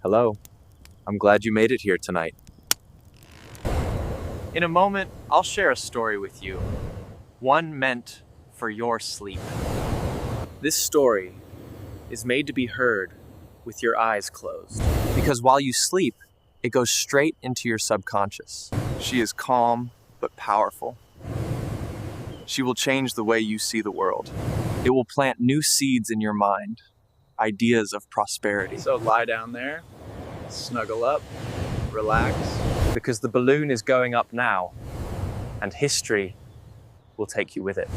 Hello. I'm glad you made it here tonight. In a moment, I'll share a story with you, one meant for your sleep. This story is made to be heard with your eyes closed, because while you sleep, it goes straight into your subconscious. She is calm but powerful. She will change the way you see the world. It will plant new seeds in your mind, ideas of prosperity. So lie down there, snuggle up, relax. Because the balloon is going up now, and history will take you with it.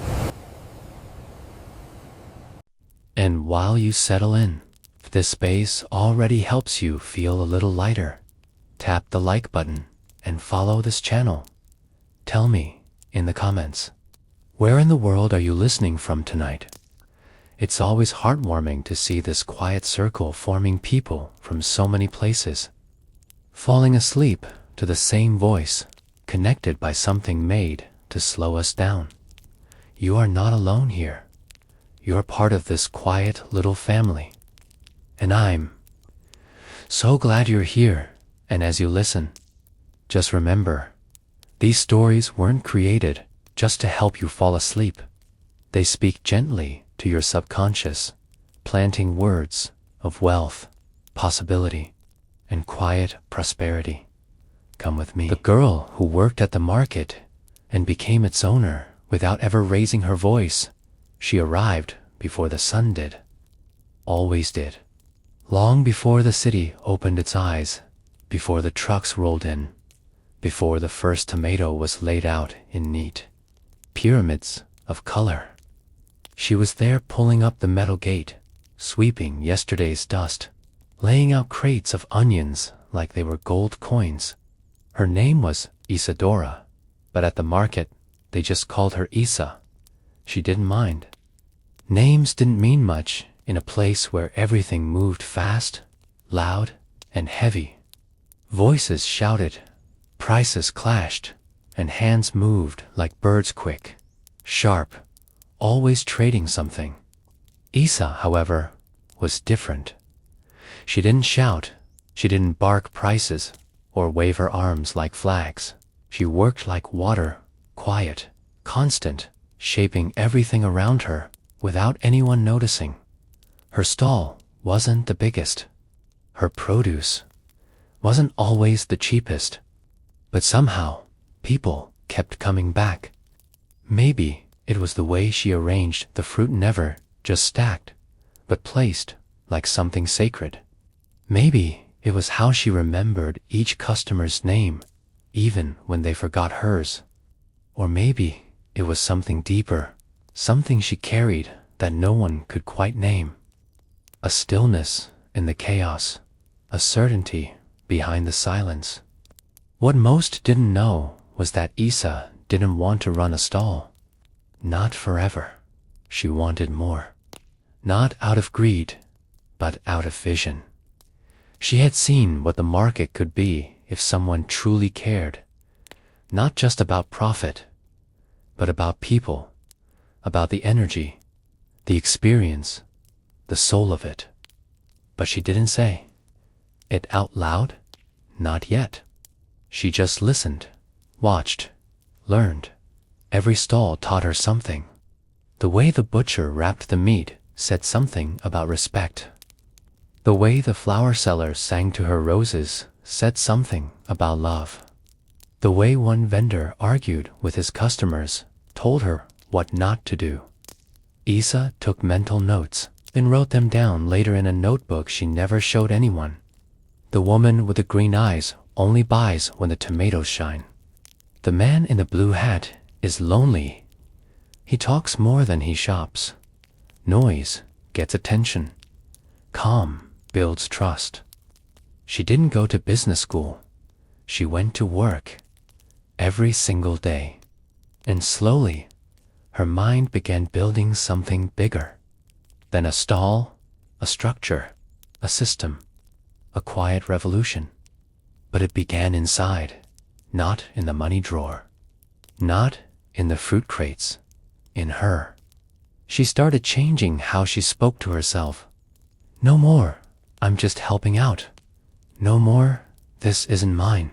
And while you settle in, if this space already helps you feel a little lighter, tap the like button and follow this channel. Tell me in the comments, where in the world are you listening from tonight? It's always heartwarming to see this quiet circle forming people from so many places, falling asleep to the same voice, connected by something made to slow us down. You are not alone here. You're part of this quiet little family. And I'm so glad you're here. And as you listen, just remember, these stories weren't created just to help you fall asleep. They speak gently to your subconscious, planting words of wealth, possibility, and quiet prosperity. Come with me. The girl who worked at the market and became its owner without ever raising her voice. She arrived before the sun did. Always did. Long before the city opened its eyes, before the trucks rolled in, before the first tomato was laid out in neat pyramids of color. She was there pulling up the metal gate, sweeping yesterday's dust, laying out crates of onions like they were gold coins. Her name was Isadora, but at the market, they just called her Isa. She didn't mind. Names didn't mean much in a place where everything moved fast, loud, and heavy. Voices shouted, prices clashed, and hands moved like birds, quick, sharp, always trading something. Isa, however, was different. She didn't shout, she didn't bark prices, or wave her arms like flags. She worked like water, quiet, constant, shaping everything around her without anyone noticing. Her stall wasn't the biggest. Her produce wasn't always the cheapest. But somehow, people kept coming back. Maybe it was the way she arranged the fruit, never just stacked, but placed like something sacred. Maybe it was how she remembered each customer's name, even when they forgot hers. Or maybe it was something deeper, something she carried that no one could quite name. A stillness in the chaos, a certainty behind the silence. What most didn't know was that Isa didn't want to run a stall. Not forever. She wanted more. Not out of greed, but out of vision. She had seen what the market could be if someone truly cared, not just about profit, but about people, about the energy, the experience, the soul of it. But she didn't say it out loud, not yet. She just listened, watched, learned. Every stall taught her something. The way the butcher wrapped the meat said something about respect. The way the flower seller sang to her roses said something about love. The way one vendor argued with his customers told her what not to do. Isa took mental notes, then wrote them down later in a notebook she never showed anyone. The woman with the green eyes only buys when the tomatoes shine. The man in the blue hat is lonely. He talks more than he shops. Noise gets attention. Calm builds trust. She didn't go to business school. She went to work every single day. And slowly, her mind began building something bigger than a stall, a structure, a system, a quiet revolution. But it began inside, not in the money drawer, not in the fruit crates, in her. She started changing how she spoke to herself. No more, I'm just helping out. "No more, this isn't mine."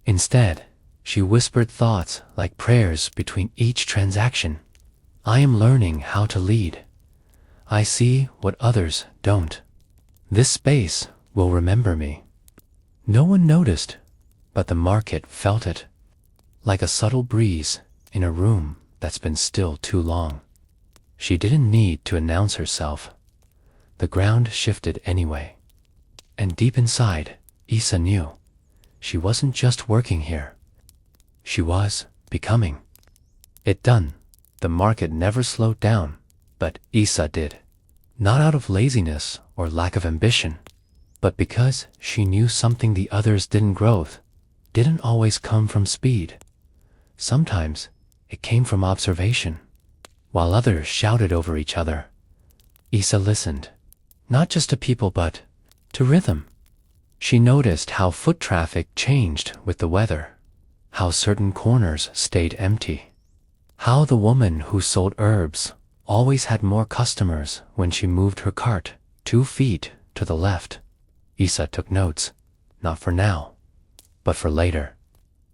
Instead, she whispered thoughts like prayers between each transaction. "I am learning how to lead. I see what others don't. This space will remember me." No one noticed, but the market felt it, like a subtle breeze in a room that's been still too long. She didn't need to announce herself. The ground shifted anyway. And deep inside, Isa knew she wasn't just working here. She was becoming. It done. The market never slowed down, but Isa did. Not out of laziness or lack of ambition, but because she knew something the others didn't always come from speed. Sometimes it came from observation. While others shouted over each other, Isa listened, not just to people but to rhythm. She noticed how foot traffic changed with the weather, how certain corners stayed empty, how the woman who sold herbs always had more customers when she moved her cart 2 feet to the left. Isa took notes, not for now, but for later.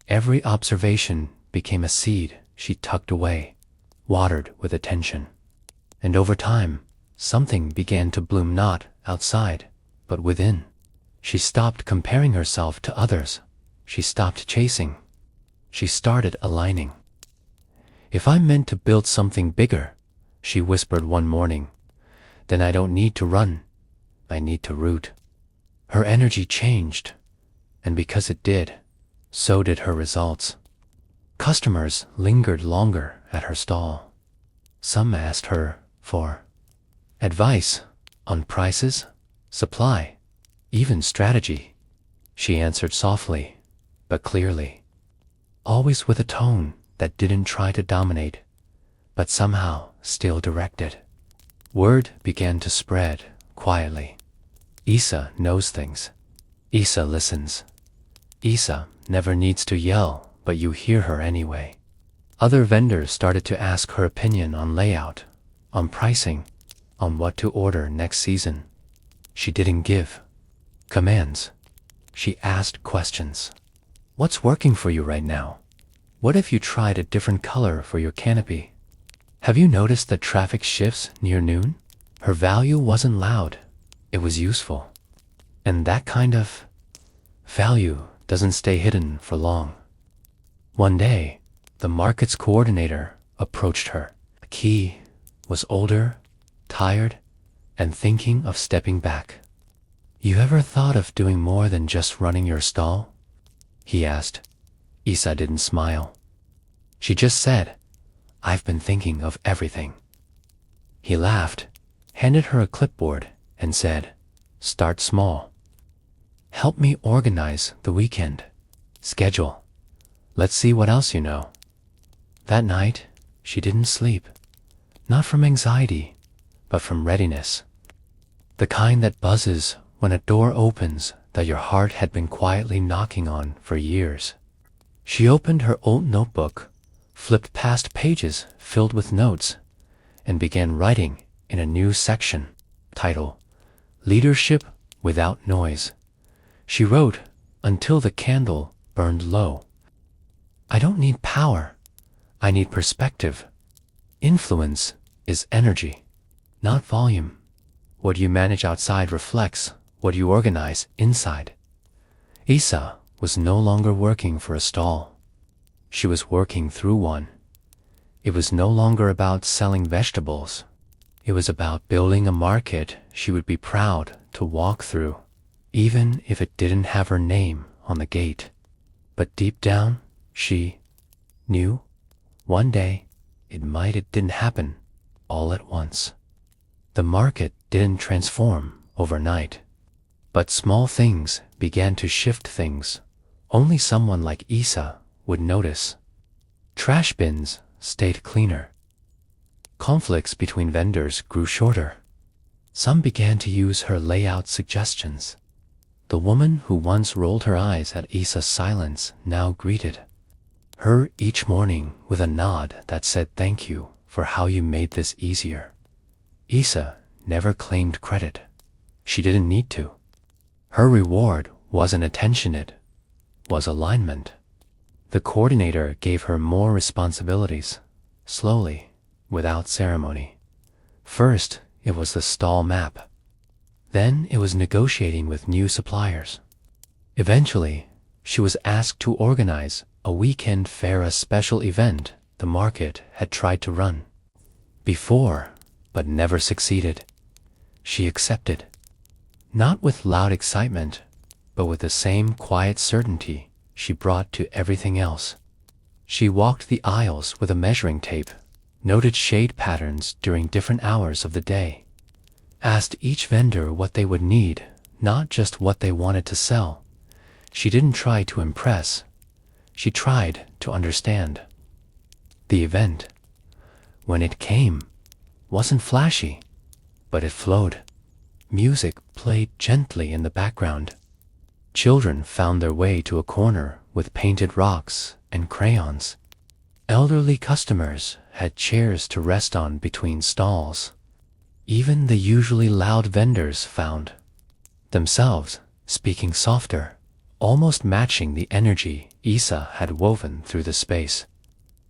Every observation became a seed she tucked away, watered with attention. And over time, something began to bloom, not outside, but within. She stopped comparing herself to others. She stopped chasing. She started aligning. "If I'm meant to build something bigger," she whispered one morning, "then I don't need to run. I need to root." Her energy changed, and because it did, so did her results. Customers lingered longer at her stall. Some asked her for advice on prices, supply, even strategy. She answered softly, but clearly, always with a tone that didn't try to dominate, but somehow still directed. Word began to spread quietly. Isa knows things. Isa listens. Isa never needs to yell, but you hear her anyway. Other vendors started to ask her opinion on layout, on pricing, on what to order next season. She didn't give commands. She asked questions. "What's working for you right now? What if you tried a different color for your canopy? Have you noticed that traffic shifts near noon?" Her value wasn't loud. It was useful. And that kind of value doesn't stay hidden for long. One day, the market's coordinator approached her. He was older, tired, and thinking of stepping back. "You ever thought of doing more than just running your stall?" he asked. Isa didn't smile. She just said, "I've been thinking of everything." He laughed, handed her a clipboard, and said, "Start small. Help me organize the weekend. Schedule. Let's see what else you know." That night, she didn't sleep. Not from anxiety, but from readiness. The kind that buzzes when a door opens that your heart had been quietly knocking on for years. She opened her old notebook, flipped past pages filled with notes, and began writing in a new section, title, "Leadership Without Noise." She wrote until the candle burned low. "I don't need power. I need perspective. Influence is energy, not volume. What you manage outside reflects what you organize inside." Isa was no longer working for a stall. She was working through one. It was no longer about selling vegetables. It was about building a market she would be proud to walk through, even if it didn't have her name on the gate. But deep down, she knew one day it didn't happen all at once. The market didn't transform overnight, but small things began to shift things only someone like Isa would notice. Trash bins stayed cleaner. Conflicts between vendors grew shorter. Some began to use her layout suggestions. The woman who once rolled her eyes at Isa's silence now greeted her each morning with a nod that said, "Thank you for how you made this easier." Isa never claimed credit. She didn't need to. Her reward wasn't attention, it was alignment. The coordinator gave her more responsibilities, slowly, without ceremony. First, it was the stall map. Then it was negotiating with new suppliers. Eventually, she was asked to organize a weekend fair, a special event the market had tried to run before, but never succeeded. She accepted, not with loud excitement, but with the same quiet certainty she brought to everything else. She walked the aisles with a measuring tape, noted shade patterns during different hours of the day, asked each vendor what they would need, not just what they wanted to sell. She didn't try to impress. She tried to understand. The event, when it came, wasn't flashy, but it flowed. Music played gently in the background. Children found their way to a corner with painted rocks and crayons. Elderly customers had chairs to rest on between stalls. Even the usually loud vendors found themselves speaking softer, almost matching the energy Isa had woven through the space.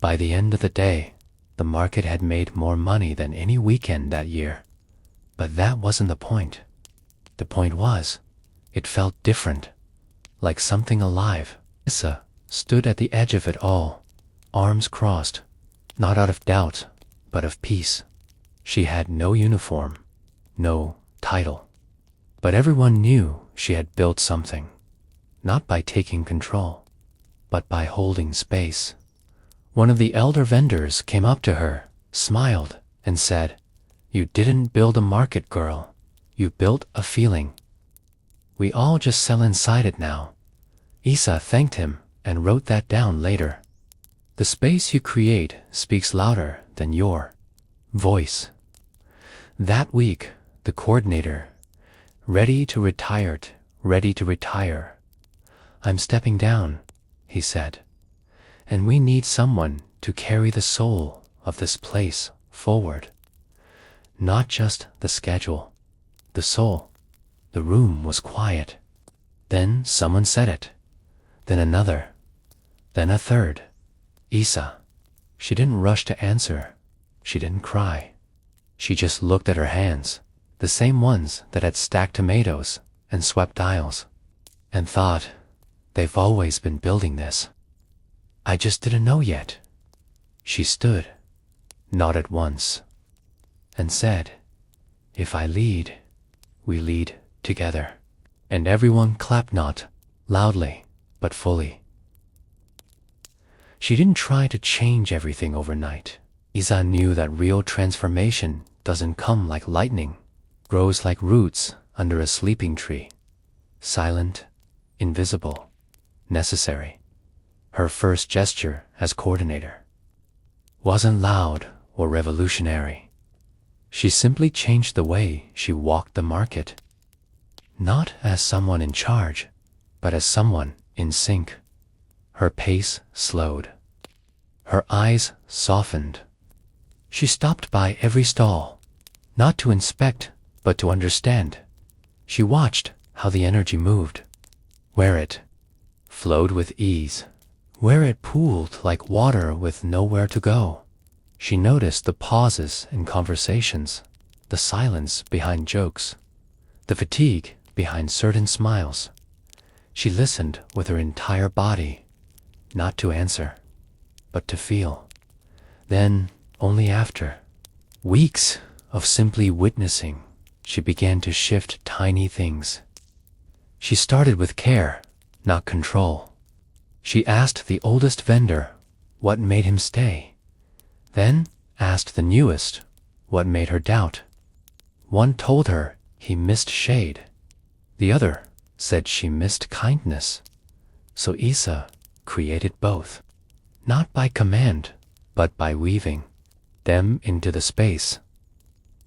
By the end of the day, the market had made more money than any weekend that year. But that wasn't the point. The point was, it felt different, like something alive. Isa stood at the edge of it all, arms crossed, not out of doubt, but of peace. She had no uniform, no title. But everyone knew she had built something, not by taking control, but by holding space. One of the elder vendors came up to her, smiled, and said, "You didn't build a market, girl. You built a feeling. We all just sell inside it now." Isa thanked him and wrote that down later. The space you create speaks louder than your voice. That week, the coordinator, ready to retire. "I'm stepping down," he said. "And we need someone to carry the soul of this place forward. Not just the schedule, the soul." The room was quiet. Then someone said it. Then another. Then a third. Isa. She didn't rush to answer. She didn't cry. She just looked at her hands, the same ones that had stacked tomatoes and swept aisles, and thought, "They've always been building this. I just didn't know yet." She stood, nodded once, and said, "If I lead, we lead together." And everyone clapped, not loudly, but fully. She didn't try to change everything overnight. Isa knew that real transformation doesn't come like lightning, grows like roots under a sleeping tree. Silent, invisible, necessary. Her first gesture as coordinator wasn't loud or revolutionary. She simply changed the way she walked the market. Not as someone in charge, but as someone in sync. Her pace slowed. Her eyes softened. She stopped by every stall, not to inspect, but to understand. She watched how the energy moved, where it flowed with ease, where it pooled like water with nowhere to go. She noticed the pauses in conversations, the silence behind jokes, the fatigue behind certain smiles. She listened with her entire body, not to answer, but to feel. Then, only after weeks of simply witnessing, she began to shift tiny things. She started with care, not control. She asked the oldest vendor what made him stay, then asked the newest what made her doubt. One told her he missed shade. The other said she missed kindness. So Isa created both, not by command, but by weaving them into the space.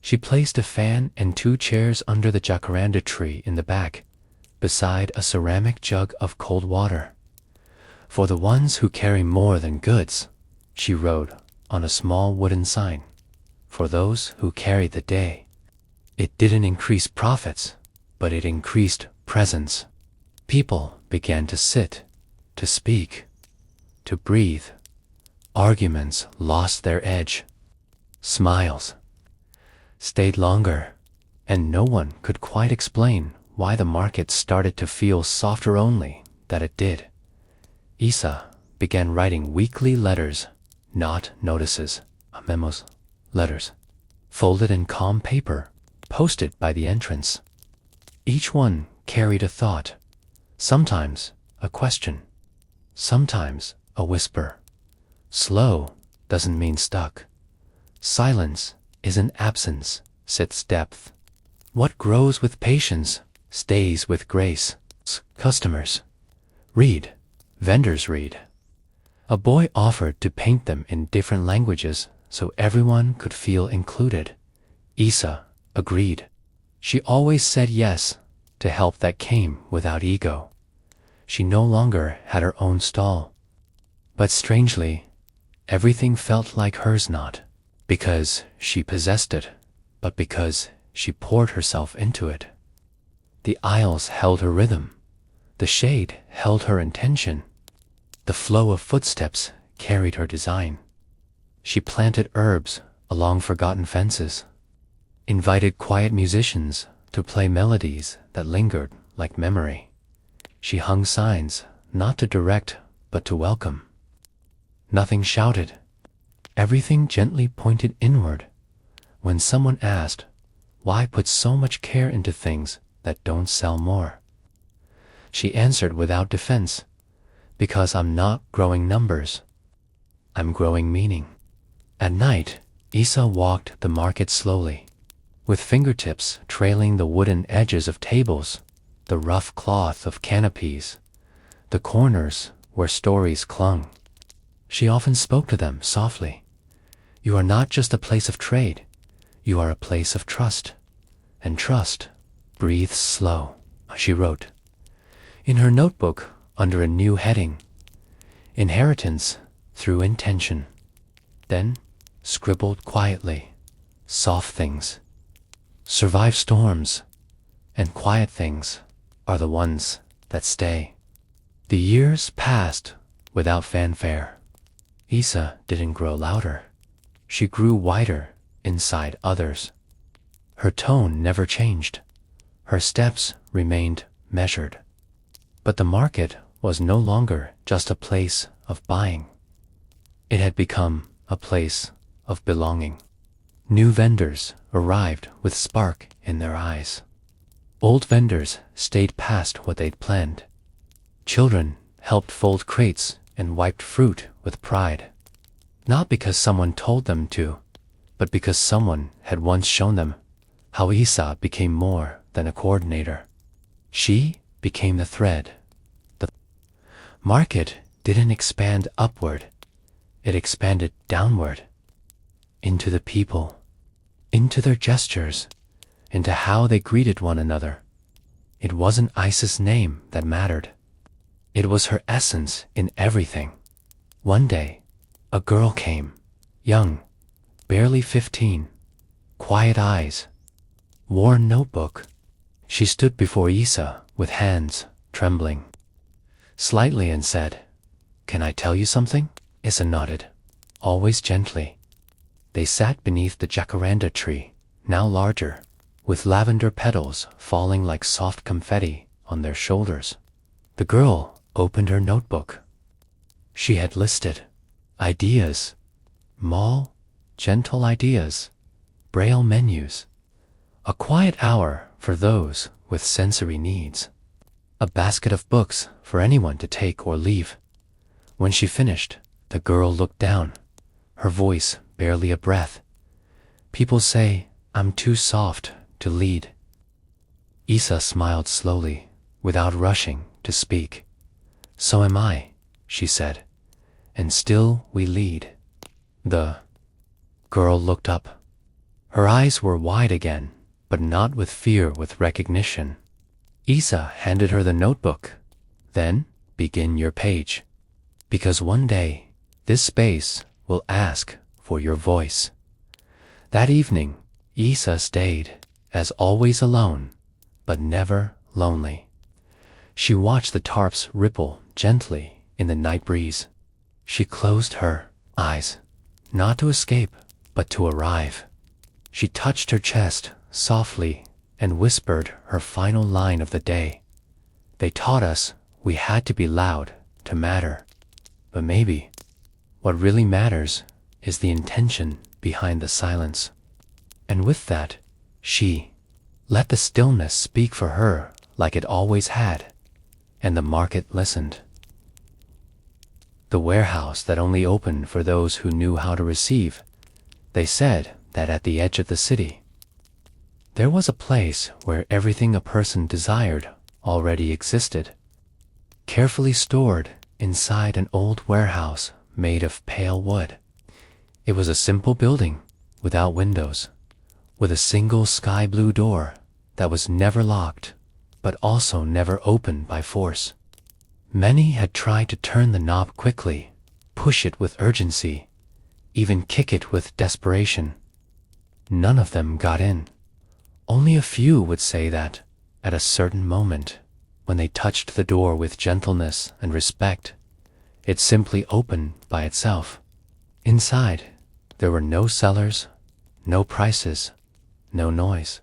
She placed a fan and 2 chairs under the jacaranda tree in the back, beside a ceramic jug of cold water. "For the ones who carry more than goods," she wrote on a small wooden sign. "For those who carry the day." It didn't increase profits, but it increased presence. People began to sit, to speak, to breathe. Arguments lost their edge. Smiles stayed longer, and no one could quite explain why the market started to feel softer, only that it did. Isa began writing weekly letters, not notices, memos, letters, folded in calm paper, posted by the entrance. Each one carried a thought, sometimes a question, sometimes a whisper. Slow doesn't mean stuck. Silence isn't absence, sits depth. What grows with patience stays with grace. Customers read, vendors read. A boy offered to paint them in different languages so everyone could feel included. Isa agreed. She always said yes to help that came without ego. She no longer had her own stall. But strangely, everything felt like hers, not because she possessed it, but because she poured herself into it. The aisles held her rhythm. The shade held her intention. The flow of footsteps carried her design. She planted herbs along forgotten fences, invited quiet musicians to play melodies that lingered like memory. She hung signs, not to direct, but to welcome. Nothing shouted. Everything gently pointed inward. When someone asked, "Why put so much care into things that don't sell more?" she answered without defense, "Because I'm not growing numbers. I'm growing meaning." At night, Isa walked the market slowly, with fingertips trailing the wooden edges of tables, the rough cloth of canopies, the corners where stories clung. She often spoke to them softly. "You are not just a place of trade. You are a place of trust. And trust breathes slow," she wrote. In her notebook, under a new heading, "Inheritance through intention." Then scribbled quietly, "Soft things survive storms, and quiet things are the ones that stay." The years passed without fanfare. Isa didn't grow louder. She grew wider inside others. Her tone never changed. Her steps remained measured. But the market was no longer just a place of buying. It had become a place of belonging. New vendors arrived with spark in their eyes. Old vendors stayed past what they'd planned. Children helped fold crates and wiped fruit with pride. Not because someone told them to, but because someone had once shown them how Isa became more than a coordinator. She became the thread. The market didn't expand upward. It expanded downward, into the people, into their gestures, into how they greeted one another. It wasn't Isa's name that mattered. It was her essence in everything. One day, a girl came, young, barely 15, quiet eyes, worn notebook. She stood before Isa with hands trembling slightly and said, "Can I tell you something?" Isa nodded, always gently. They sat beneath the jacaranda tree, now larger, with lavender petals falling like soft confetti on their shoulders. The girl opened her notebook. She had listed ideas, small, gentle ideas, braille menus, a quiet hour for those with sensory needs, a basket of books for anyone to take or leave. When she finished, the girl looked down, her voice barely a breath. "People say I'm too soft to lead." Isa smiled slowly, without rushing to speak. "So am I," she said, "and still we lead." The girl looked up. Her eyes were wide again, but not with fear, with recognition. Isa handed her the notebook. "Then begin your page, because one day this space will ask for your voice." That evening, Isa stayed, as always, alone, but never lonely. She watched the tarps ripple gently in the night breeze. She closed her eyes, not to escape, but to arrive. She touched her chest softly and whispered her final line of the day. They taught us we had to be loud to matter, but maybe what really matters is the intention behind the silence. And with that, she let the stillness speak for her like it always had, and the market listened. The warehouse that only opened for those who knew how to receive. They said that at the edge of the city, there was a place where everything a person desired already existed, carefully stored inside an old warehouse made of pale wood. It was a simple building without windows, with a single sky blue door that was never locked, but also never opened by force. Many had tried to turn the knob quickly, push it with urgency, even kick it with desperation. None of them got in. Only a few would say that, at a certain moment, when they touched the door with gentleness and respect, it simply opened by itself. Inside, there were no sellers, no prices, no noise.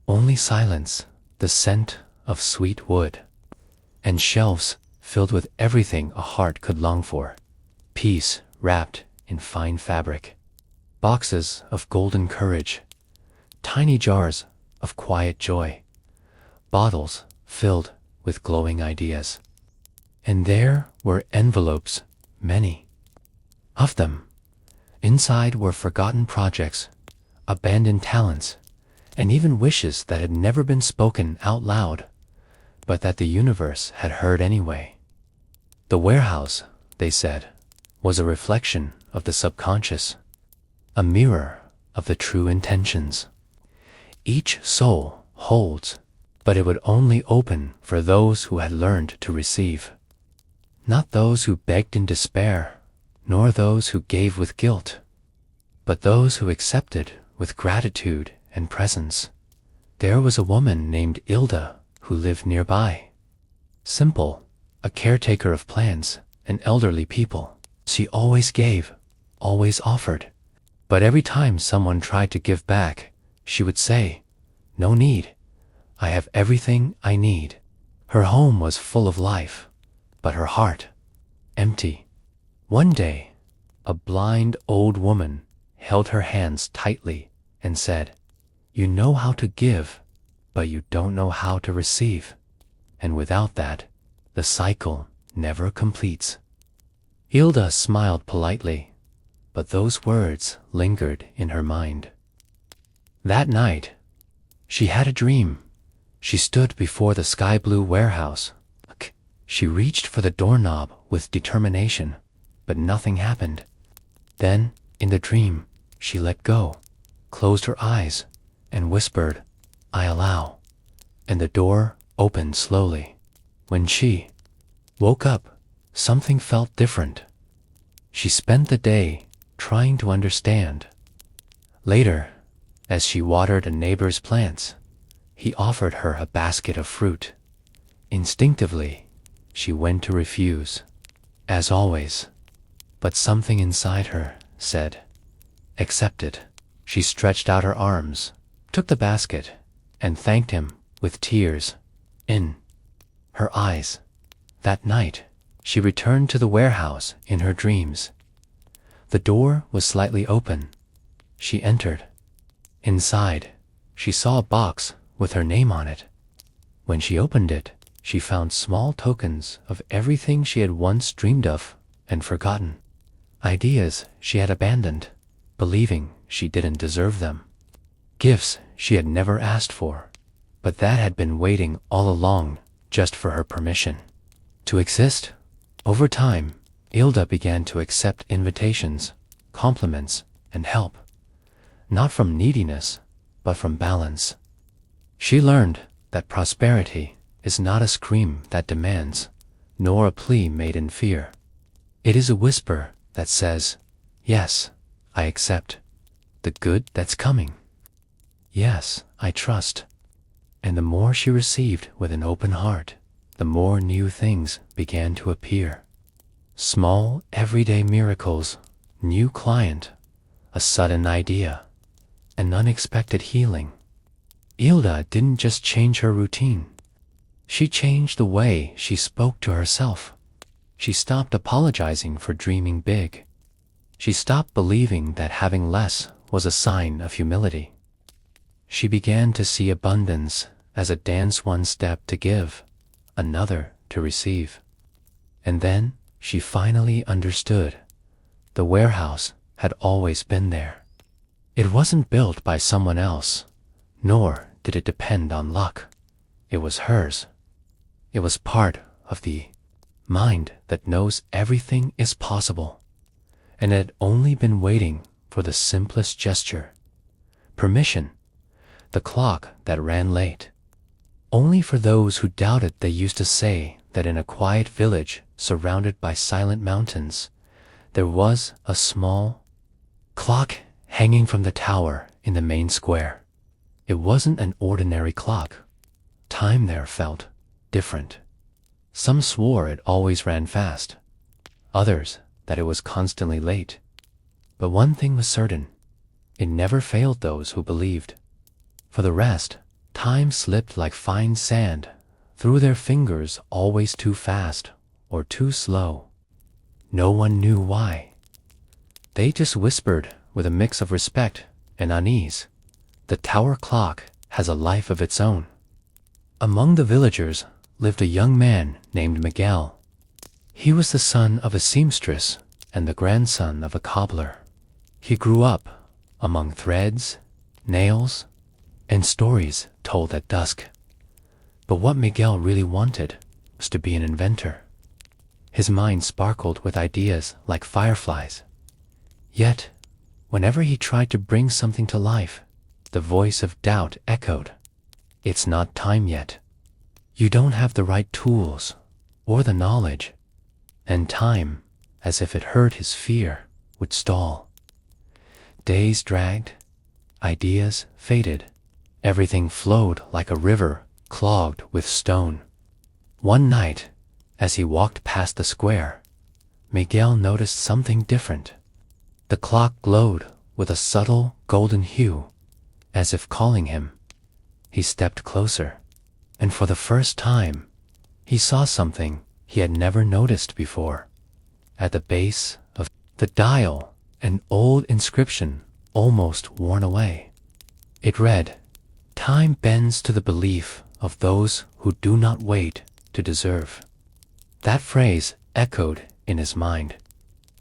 Only silence, the scent of sweet wood, and shelves filled with everything a heart could long for. Peace wrapped in fine fabric. Boxes of golden courage. Tiny jars of quiet joy. Bottles filled with glowing ideas. And there were envelopes, many of them. Inside were forgotten projects, abandoned talents, and even wishes that had never been spoken out loud, but that the universe had heard anyway. The warehouse, they said, was a reflection of the subconscious, a mirror of the true intentions. Each soul holds, but it would only open for those who had learned to receive. Not those who begged in despair, nor those who gave with guilt, but those who accepted with gratitude and presence. There was a woman named Ilda who lived nearby. Simple, a caretaker of plants and elderly people. She always gave, always offered. But every time someone tried to give back, she would say, "No need. I have everything I need." Her home was full of life, but her heart, empty. One day, a blind old woman held her hands tightly and said, "You know how to give, but you don't know how to receive. And without that, the cycle never completes." Hilda smiled politely, but those words lingered in her mind. That night, she had a dream. She stood before the sky blue warehouse. She reached for the doorknob with determination, but nothing happened. Then, in the dream, she let go, closed her eyes, and whispered, "I allow." And the door opened slowly. When she woke up, something felt different. She spent the day trying to understand. Later, as she watered a neighbor's plants, he offered her a basket of fruit. Instinctively, she went to refuse, as always, but something inside her said, "Accept it." She stretched out her arms, took the basket, and thanked him with tears in her eyes. That night, she returned to the warehouse in her dreams. The door was slightly open. She entered. Inside, she saw a box with her name on it. When she opened it, she found small tokens of everything she had once dreamed of and forgotten. Ideas she had abandoned, believing she didn't deserve them. Gifts she had never asked for, but that had been waiting all along just for her permission to exist. Over time, Ilda began to accept invitations, compliments, and help, not from neediness, but from balance. She learned that prosperity is not a scream that demands, nor a plea made in fear. It is a whisper that says, "Yes, I accept the good that's coming. Yes, I trust." And the more she received with an open heart, the more new things began to appear. Small, everyday miracles, new client, a sudden idea, an unexpected healing. Ilda didn't just change her routine. She changed the way she spoke to herself. She stopped apologizing for dreaming big. She stopped believing that having less was a sign of humility. She began to see abundance as a dance, one step to give, another to receive. And then she finally understood. The warehouse had always been there. It wasn't built by someone else, nor did it depend on luck. It was hers. It was part of the mind that knows everything is possible, and had only been waiting for the simplest gesture. Permission, the clock that ran late. Only for those who doubted, they used to say that in a quiet village surrounded by silent mountains, there was a small clock hanging from the tower in the main square. It wasn't an ordinary clock. Time there felt different. Some swore it always ran fast, others that it was constantly late. But one thing was certain, it never failed those who believed. For the rest, time slipped like fine sand through their fingers, always too fast or too slow. No one knew why. They just whispered with a mix of respect and unease, "The tower clock has a life of its own." Among the villagers lived a young man named Miguel. He was the son of a seamstress and the grandson of a cobbler. He grew up among threads, nails, and stories told at dusk. But what Miguel really wanted was to be an inventor. His mind sparkled with ideas like fireflies. Yet, whenever he tried to bring something to life, the voice of doubt echoed, "It's not time yet. You don't have the right tools or the knowledge." And time, as if it heard his fear, would stall. Days dragged, ideas faded, everything flowed like a river clogged with stone. One night, as he walked past the square, Miguel noticed something different. The clock glowed with a subtle golden hue, as if calling him. He stepped closer, and for the first time, he saw something he had never noticed before. At the base of the dial, an old inscription almost worn away. It read, "Time bends to the belief of those who do not wait to deserve." That phrase echoed in his mind.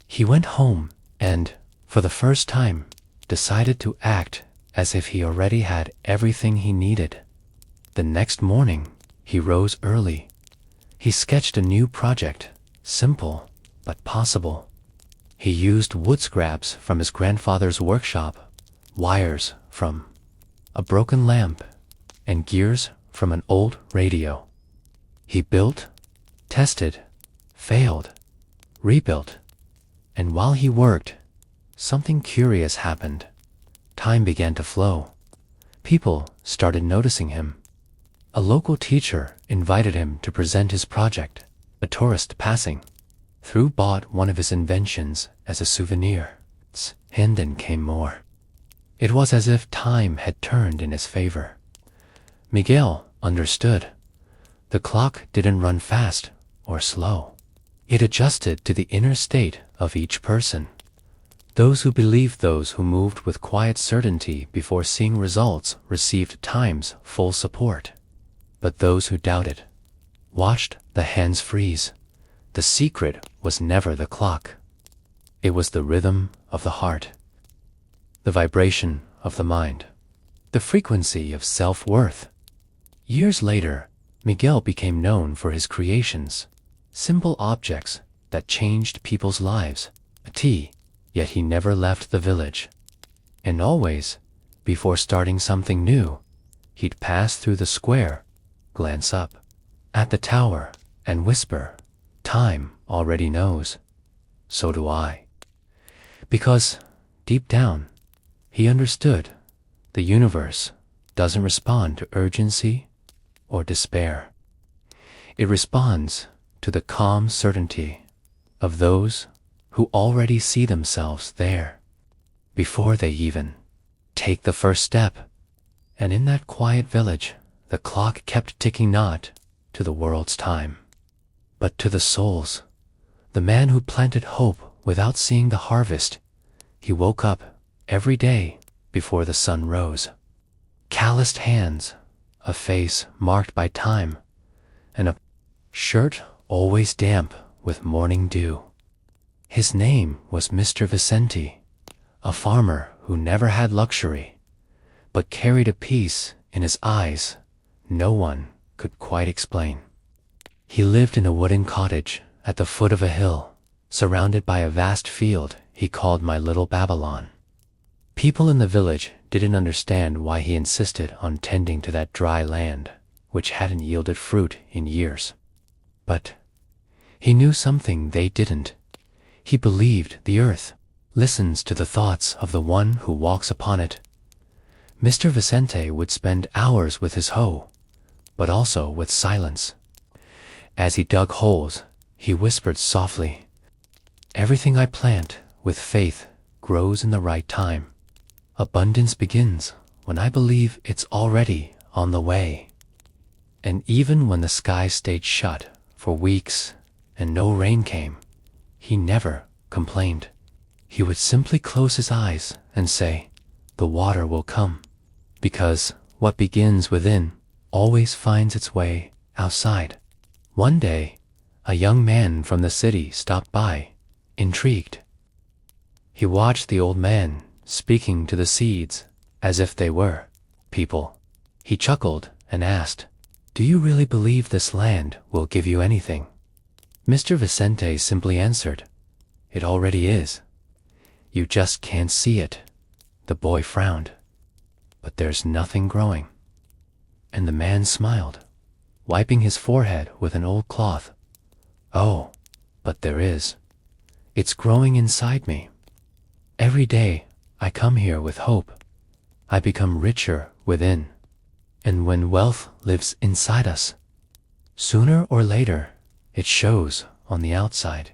He went home and, for the first time, decided to act as if he already had everything he needed. The next morning, he rose early. He sketched a new project, simple but possible. He used wood scraps from his grandfather's workshop, wires from a broken lamp, and gears from an old radio. He built, tested, failed, rebuilt, and while he worked, something curious happened. Time began to flow. People started noticing him. A local teacher invited him to present his project. A tourist passing through bought one of his inventions as a souvenir. And then came more. It was as if time had turned in his favor. Miguel understood. The clock didn't run fast or slow. It adjusted to the inner state of each person. Those who believed, those who moved with quiet certainty before seeing results, received time's full support. But those who doubted watched the hands freeze. The secret was never the clock. It was the rhythm of the heart, the vibration of the mind, the frequency of self-worth. Years later, Miguel became known for his creations, simple objects that changed people's lives. A tea, yet he never left the village. And always, before starting something new, he'd pass through the square, glance up at the tower, and whisper, "Time already knows. So do I." Because, deep down, he understood the universe doesn't respond to urgency or despair. It responds to the calm certainty of those who already see themselves there before they even take the first step. And in that quiet village, the clock kept ticking not to the world's time, but to the soul's. The man who planted hope without seeing the harvest, he woke up every day before the sun rose. Calloused hands, a face marked by time, and a shirt always damp with morning dew. His name was Mr. Vicente, a farmer who never had luxury, but carried a peace in his eyes no one could quite explain. He lived in a wooden cottage at the foot of a hill, surrounded by a vast field he called My Little Babylon. People in the village didn't understand why he insisted on tending to that dry land, which hadn't yielded fruit in years. But he knew something they didn't. He believed the earth listens to the thoughts of the one who walks upon it. Mr. Vicente would spend hours with his hoe, but also with silence. As he dug holes, he whispered softly, "Everything I plant with faith grows in the right time. Abundance begins when I believe it's already on the way." And even when the sky stayed shut for weeks and no rain came, he never complained. He would simply close his eyes and say, "The water will come," because what begins within always finds its way outside. One day, a young man from the city stopped by, intrigued. He watched the old man speaking to the seeds as if they were people. He chuckled and asked, "Do you really believe this land will give you anything?" Mr. Vicente simply answered, "It already is. You just can't see it." The boy frowned. "But there's nothing growing." And the man smiled, wiping his forehead with an old cloth. "Oh, but there is. It's growing inside me. Every day I come here with hope. I become richer within. And when wealth lives inside us, sooner or later it shows on the outside."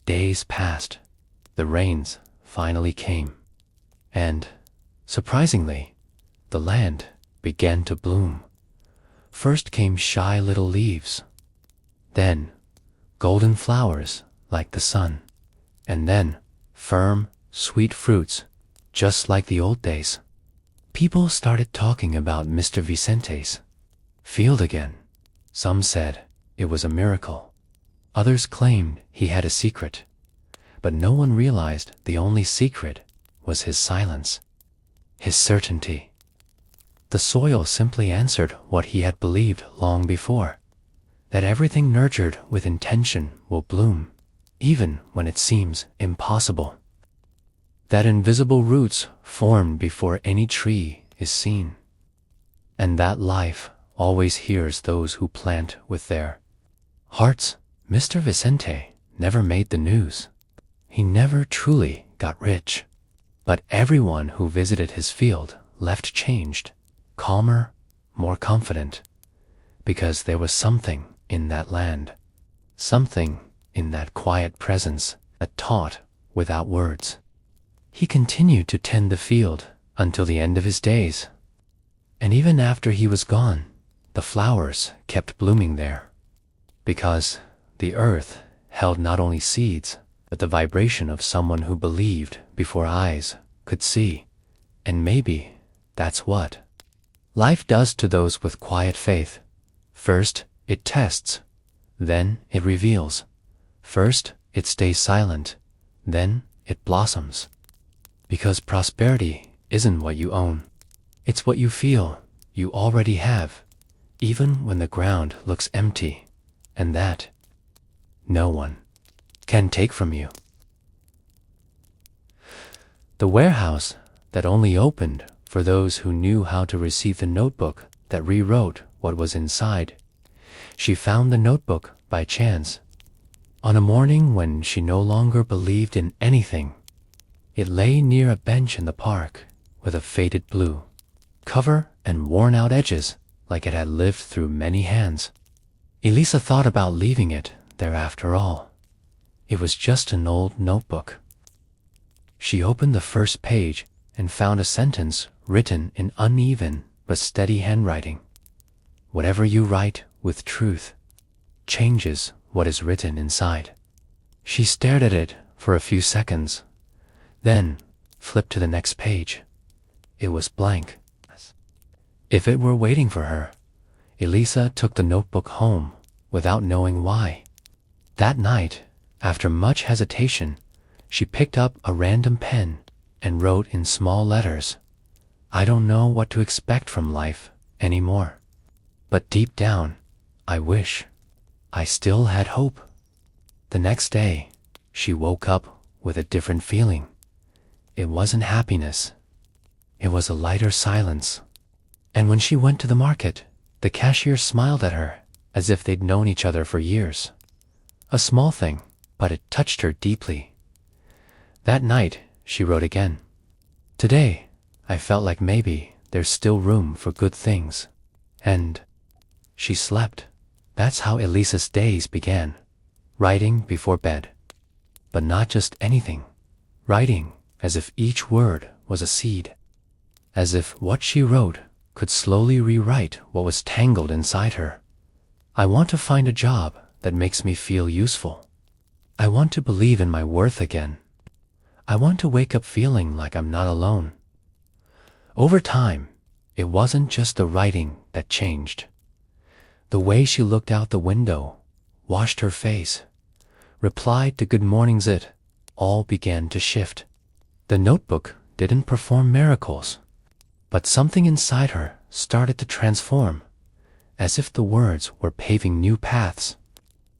Days passed. The rains finally came. And, surprisingly, the land began to bloom. First came shy little leaves, then golden flowers like the sun, and then firm, sweet fruits just like the old days. People started talking about Mr. Vicente's field again. Some said it was a miracle. Others claimed he had a secret, but no one realized the only secret was his silence, his certainty. The soil simply answered what he had believed long before, that everything nurtured with intention will bloom, even when it seems impossible. That invisible roots form before any tree is seen, and that life always hears those who plant with their hearts. Mr. Vicente never made the news. He never truly got rich, but everyone who visited his field left changed, calmer, more confident, because there was something in that land, something in that quiet presence that taught without words. He continued to tend the field until the end of his days, and even after he was gone, the flowers kept blooming there, because the earth held not only seeds, but the vibration of someone who believed before eyes could see. And maybe that's what life does to those with quiet faith. First, it tests, then it reveals. First, it stays silent, then it blossoms. Because prosperity isn't what you own. It's what you feel you already have, even when the ground looks empty, and that no one can take from you. The warehouse that only opened for those who knew how to receive the notebook that rewrote what was inside. She found the notebook by chance, on a morning when she no longer believed in anything. It lay near a bench in the park with a faded blue cover and worn-out edges like it had lived through many hands. Elisa thought about leaving it there after all. It was just an old notebook. She opened the first page and found a sentence written in uneven but steady handwriting. Whatever you write with truth changes what is written inside. She stared at it for a few seconds, then flipped to the next page. It was blank. If it were waiting for her, Elisa took the notebook home without knowing why. That night, after much hesitation, she picked up a random pen and wrote in small letters, "I don't know what to expect from life anymore. But deep down, I wish I still had hope." The next day, she woke up with a different feeling. It wasn't happiness. It was a lighter silence. And when she went to the market, the cashier smiled at her as if they'd known each other for years. A small thing, but it touched her deeply. That night, she wrote again. "Today, I felt like maybe there's still room for good things." And she slept. That's how Elisa's days began, writing before bed. But not just anything, writing as if each word was a seed, as if what she wrote could slowly rewrite what was tangled inside her. "I want to find a job that makes me feel useful. I want to believe in my worth again. I want to wake up feeling like I'm not alone." Over time, it wasn't just the writing that changed. The way she looked out the window, washed her face, replied to good mornings, it all began to shift. The notebook didn't perform miracles, but something inside her started to transform, as if the words were paving new paths,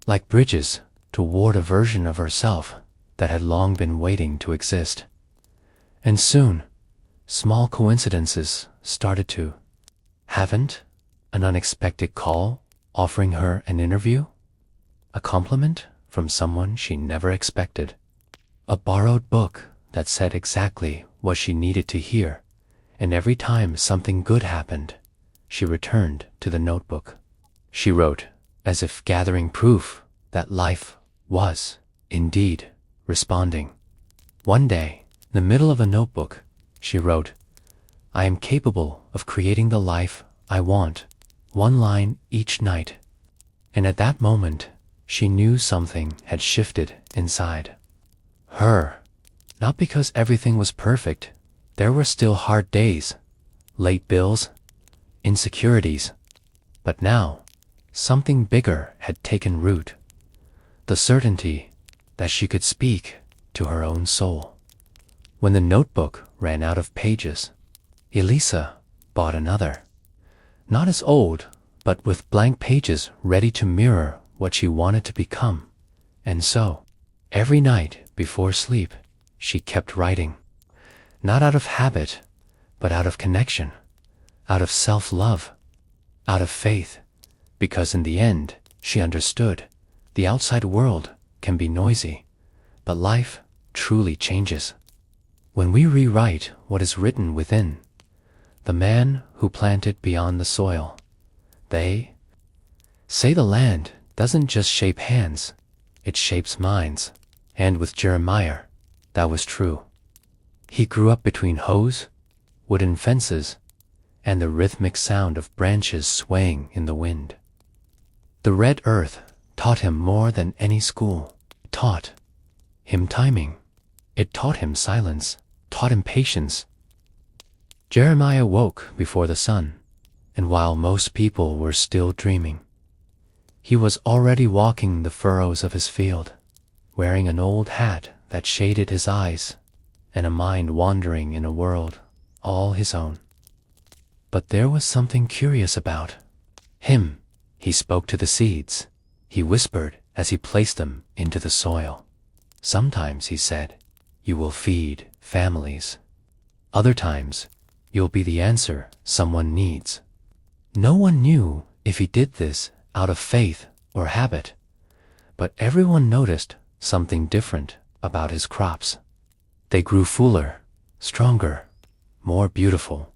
like bridges toward a version of herself that had long been waiting to exist. And soon, small coincidences started to happen. An unexpected call offering her an interview, a compliment from someone she never expected, a borrowed book that said exactly what she needed to hear. And every time something good happened, she returned to the notebook. She wrote, as if gathering proof that life was, indeed, responding. One day, in the middle of a notebook, she wrote, "I am capable of creating the life I want, one line each night." And at that moment, she knew something had shifted inside her. Not because everything was perfect. There were still hard days, late bills, insecurities. But now, something bigger had taken root. The certainty that she could speak to her own soul. When the notebook ran out of pages, Elisa bought another. Not as old, but with blank pages ready to mirror what she wanted to become. And so, every night before sleep, she kept writing. Not out of habit, but out of connection, out of self-love, out of faith, because in the end, she understood the outside world can be noisy, but life truly changes when we rewrite what is written within. The man who planted beyond the soil. They say the land doesn't just shape hands, it shapes minds. And with Jeremiah, that was true. He grew up between hoes, wooden fences, and the rhythmic sound of branches swaying in the wind. The red earth taught him more than any school. It taught him timing. It taught him silence, taught him patience. Jeremiah woke before the sun, and while most people were still dreaming, he was already walking the furrows of his field, wearing an old hat that shaded his eyes, and a mind wandering in a world all his own. But there was something curious about him. He spoke to the seeds. He whispered as he placed them into the soil. Sometimes, he said, you will feed families. Other times, you'll be the answer someone needs. No one knew if he did this out of faith or habit, but everyone noticed something different about his crops. They grew fuller, stronger, more beautiful.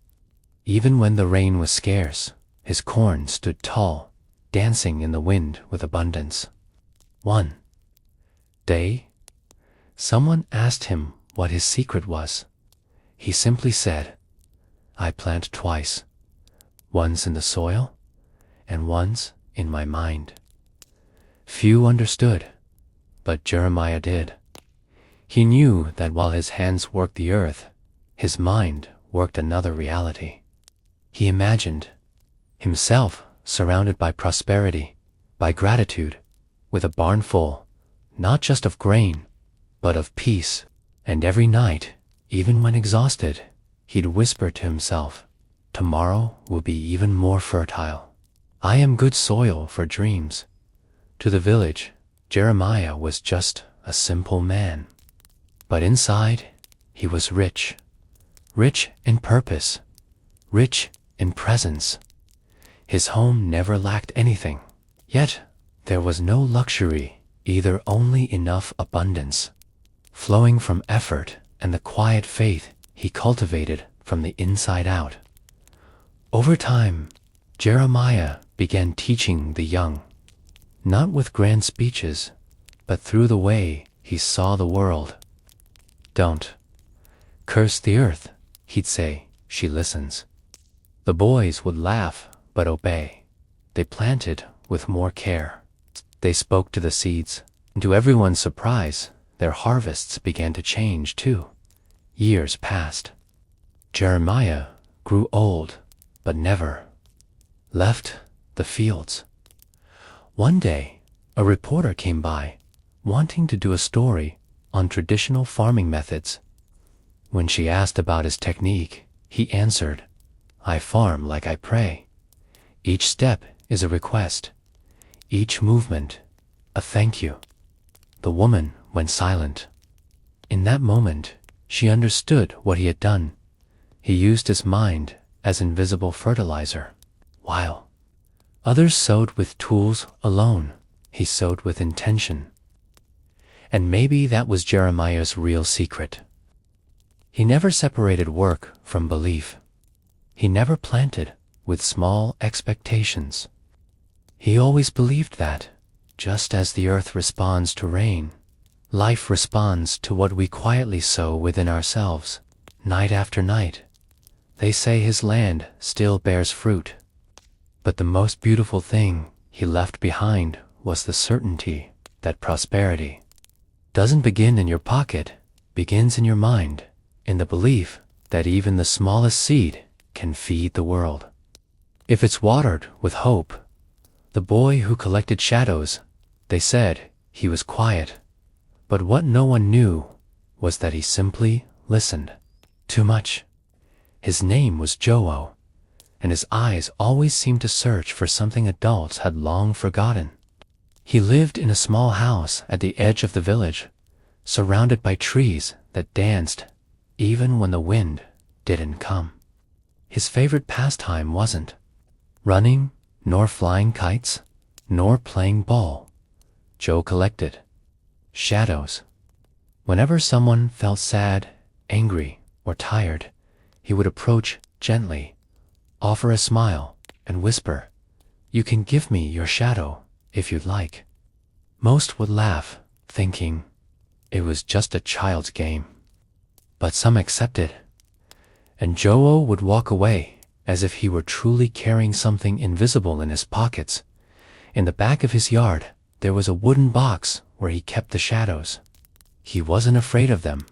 Even when the rain was scarce His corn stood tall, dancing in the wind with abundance. One day, someone asked him what his secret was. He simply said, "I plant twice, once in the soil and once in my mind." Few understood, but Jeremiah did. He knew that while his hands worked the earth, his mind worked another reality. He imagined himself surrounded by prosperity, by gratitude, with a barn full, not just of grain, but of peace. And every night, even when exhausted, he'd whisper to himself, "Tomorrow will be even more fertile. I am good soil for dreams." To the village, Jeremiah was just a simple man. But inside, he was rich. Rich in purpose. Rich in presence. His home never lacked anything. Yet, there was no luxury, either only enough abundance, flowing from effort and the quiet faith he cultivated from the inside out. Over time, Jeremiah began teaching the young, not with grand speeches, but through the way he saw the world. "Don't curse the earth," he'd say, "she listens." The boys would laugh but obey. They planted with more care. They spoke to the seeds, and to everyone's surprise, their harvests began to change too. Years passed. Jeremiah grew old, but never left the fields. One day, a reporter came by, wanting to do a story on traditional farming methods. When she asked about his technique, he answered, "I farm like I pray. Each step is a request. Each movement, a thank you." The woman went silent. In that moment, she understood what he had done. He used his mind as invisible fertilizer. While others sowed with tools alone, he sowed with intention. And maybe that was Jeremiah's real secret. He never separated work from belief. He never planted with small expectations. He always believed that, just as the earth responds to rain, life responds to what we quietly sow within ourselves, night after night. They say his land still bears fruit. But the most beautiful thing he left behind was the certainty that prosperity doesn't begin in your pocket, begins in your mind, in the belief that even the smallest seed can feed the world, if it's watered with hope. The boy who collected shadows, they said he was quiet, but what no one knew was that he simply listened too much. His name was Joe, and his eyes always seemed to search for something adults had long forgotten. He lived in a small house at the edge of the village, surrounded by trees that danced even when the wind didn't come. His favorite pastime wasn't running, nor flying kites, nor playing ball. Joe collected shadows. Whenever someone felt sad, angry, or tired, he would approach gently, offer a smile, and whisper, "You can give me your shadow if you'd like." Most would laugh, thinking it was just a child's game. But some accepted, and Joe would walk away as if he were truly carrying something invisible in his pockets. In the back of his yard, there was a wooden box where he kept the shadows. He wasn't afraid of them.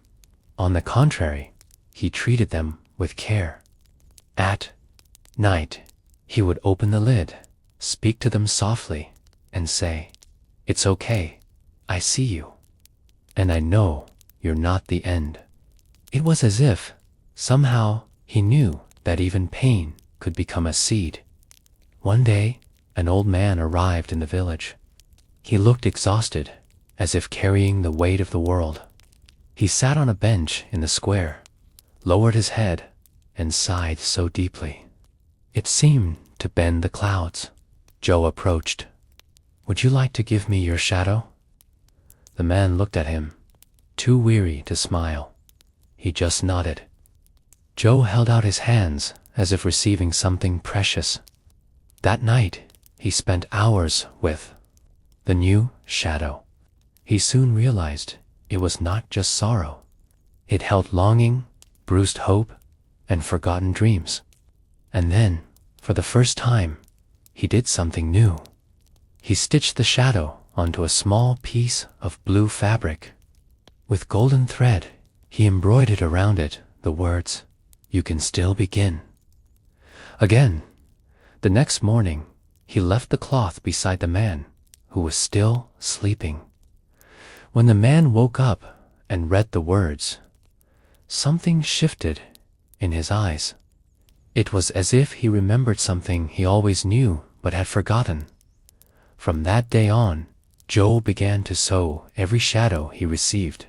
On the contrary, he treated them with care. At night, he would open the lid, speak to them softly, and say, "It's okay, I see you, and I know you're not the end." It was as if, somehow, he knew that even pain could become a seed. One day, an old man arrived in the village. He looked exhausted, as if carrying the weight of the world. He sat on a bench in the square, lowered his head, and sighed so deeply it seemed to bend the clouds. Joe approached. "Would you like to give me your shadow?" The man looked at him, too weary to smile. He just nodded. Joe held out his hands as if receiving something precious. That night, he spent hours with the new shadow. He soon realized it was not just sorrow. It held longing, bruised hope, and forgotten dreams. And then, for the first time, he did something new. He stitched the shadow onto a small piece of blue fabric. With golden thread, he embroidered around it the words, "You can still begin." Again, the next morning, he left the cloth beside the man, who was still sleeping. When the man woke up and read the words, something shifted in his eyes. It was as if he remembered something he always knew but had forgotten. From that day on, Joe began to sew every shadow he received.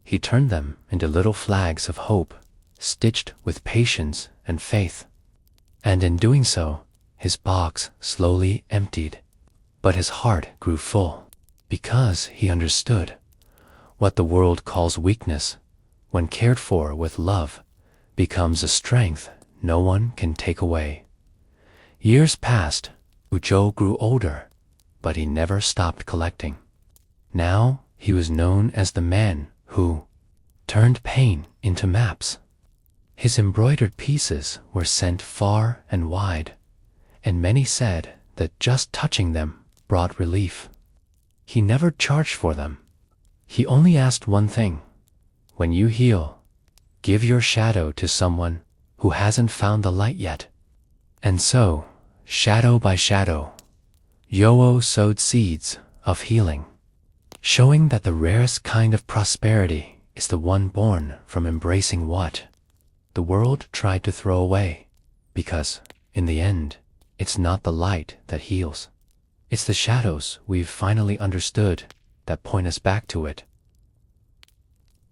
He turned them into little flags of hope, stitched with patience and faith. And in doing so, his box slowly emptied, but his heart grew full, because he understood what the world calls weakness, when cared for with love, becomes a strength no one can take away. Years passed. Joe grew older, but he never stopped collecting. Now he was known as the man who turned pain into maps. His embroidered pieces were sent far and wide, and many said that just touching them brought relief. He never charged for them. He only asked one thing: when you heal, give your shadow to someone who hasn't found the light yet. And so, shadow by shadow, Joe sowed seeds of healing, showing that the rarest kind of prosperity is the one born from embracing what the world tried to throw away, because, in the end, it's not the light that heals. It's the shadows we've finally understood that point us back to it.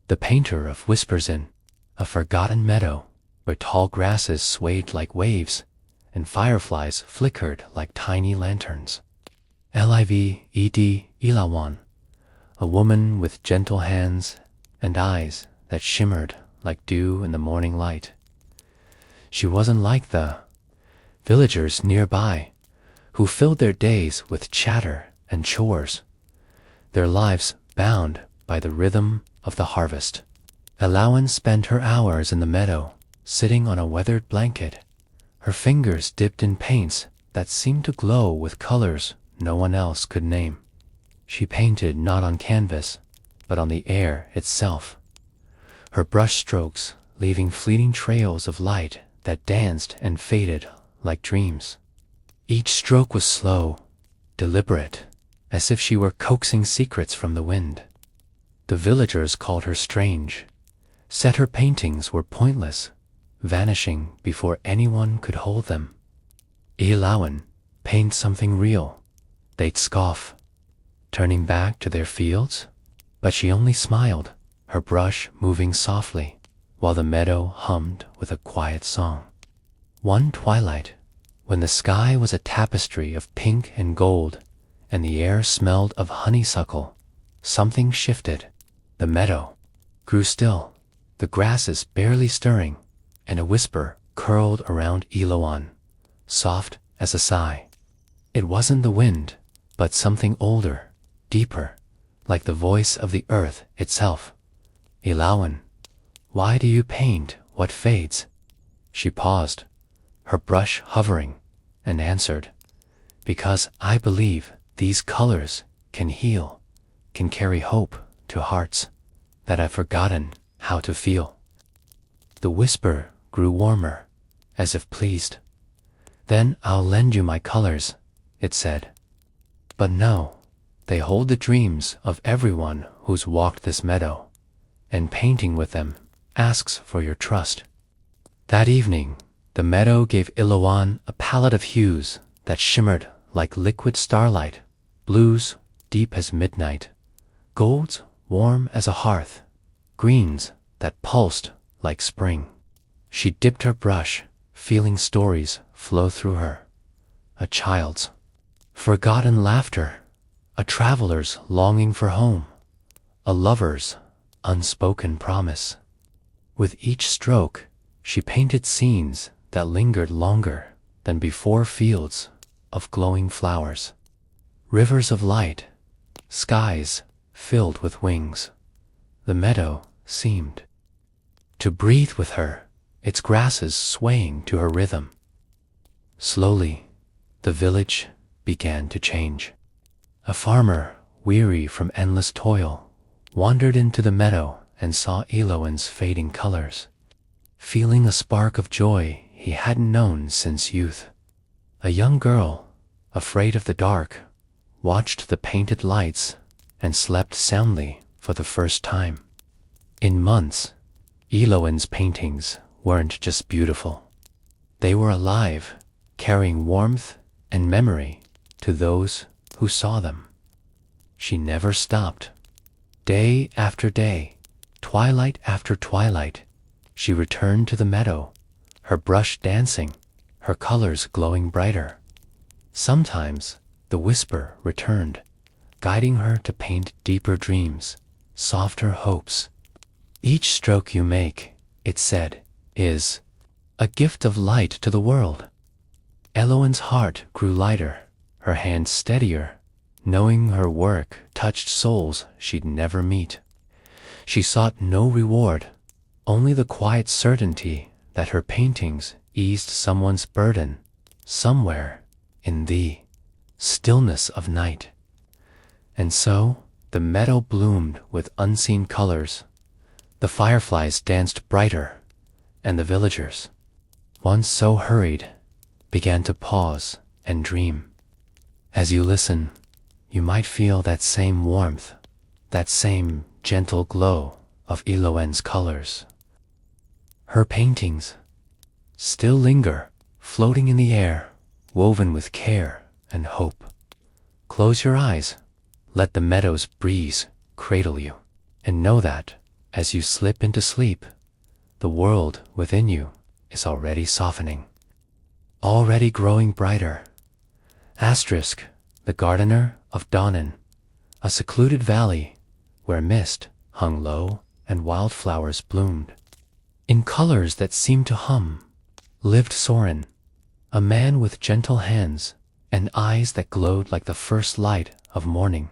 The painter of whispers in a forgotten meadow where tall grasses swayed like waves and fireflies flickered like tiny lanterns. Lived Ilawan, a woman with gentle hands and eyes that shimmered like dew in the morning light. She wasn't like the villagers nearby, who filled their days with chatter and chores, their lives bound by the rhythm of the harvest. Ilawan spent her hours in the meadow, sitting on a weathered blanket, her fingers dipped in paints that seemed to glow with colors no one else could name. She painted not on canvas, but on the air itself, her brush strokes leaving fleeting trails of light that danced and faded like dreams. Each stroke was slow, deliberate, as if she were coaxing secrets from the wind. The villagers called her strange, said her paintings were pointless, vanishing before anyone could hold them. Ilawan, paint something real, they'd scoff, turning back to their fields, but she only smiled, her brush moving softly, while the meadow hummed with a quiet song. One twilight, when the sky was a tapestry of pink and gold, and the air smelled of honeysuckle, something shifted. The meadow grew still, the grasses barely stirring, and a whisper curled around Ilawan, soft as a sigh. It wasn't the wind, but something older, deeper, like the voice of the earth itself. Ilawan, why do you paint what fades? She paused, her brush hovering, and answered, because I believe these colors can heal, can carry hope to hearts that have forgotten how to feel. The whisper grew warmer, as if pleased. Then I'll lend you my colors, it said. But no, they hold the dreams of everyone who's walked this meadow, and painting with them asks for your trust. That evening, the meadow gave Ilawan a palette of hues that shimmered like liquid starlight, blues deep as midnight, golds warm as a hearth, greens that pulsed like spring. She dipped her brush, feeling stories flow through her. A child's forgotten laughter, a traveler's longing for home, a lover's unspoken promise. With each stroke, she painted scenes that lingered longer than before fields of glowing flowers, rivers of light, skies filled with wings. The meadow seemed to breathe with her, its grasses swaying to her rhythm. Slowly, the village began to change. A farmer, weary from endless toil, wandered into the meadow and saw Eloin's fading colors, feeling a spark of joy he hadn't known since youth. A young girl, afraid of the dark, watched the painted lights and slept soundly for the first time. In months, Eloin's paintings weren't just beautiful. They were alive, carrying warmth and memory to those who saw them. She never stopped. Day after day, twilight after twilight, she returned to the meadow, her brush dancing, her colors glowing brighter. Sometimes the whisper returned, guiding her to paint deeper dreams, softer hopes. Each stroke you make, it said, is a gift of light to the world. Eloin's heart grew lighter, her hands steadier, knowing her work touched souls she'd never meet. She sought no reward, only the quiet certainty that her paintings eased someone's burden, somewhere in the stillness of night. And so the meadow bloomed with unseen colors. The fireflies danced brighter, and the villagers, once so hurried, began to pause and dream. As you listen, you might feel that same warmth, that same gentle glow of Eloin's colors. Her paintings still linger, floating in the air, woven with care and hope. Close your eyes, let the meadow's breeze cradle you, and know that, as you slip into sleep, the world within you is already softening, already growing brighter. Asterisk, the gardener of Donnan, a secluded valley where mist hung low and wildflowers bloomed. In colors that seemed to hum, lived Soren, a man with gentle hands and eyes that glowed like the first light of morning.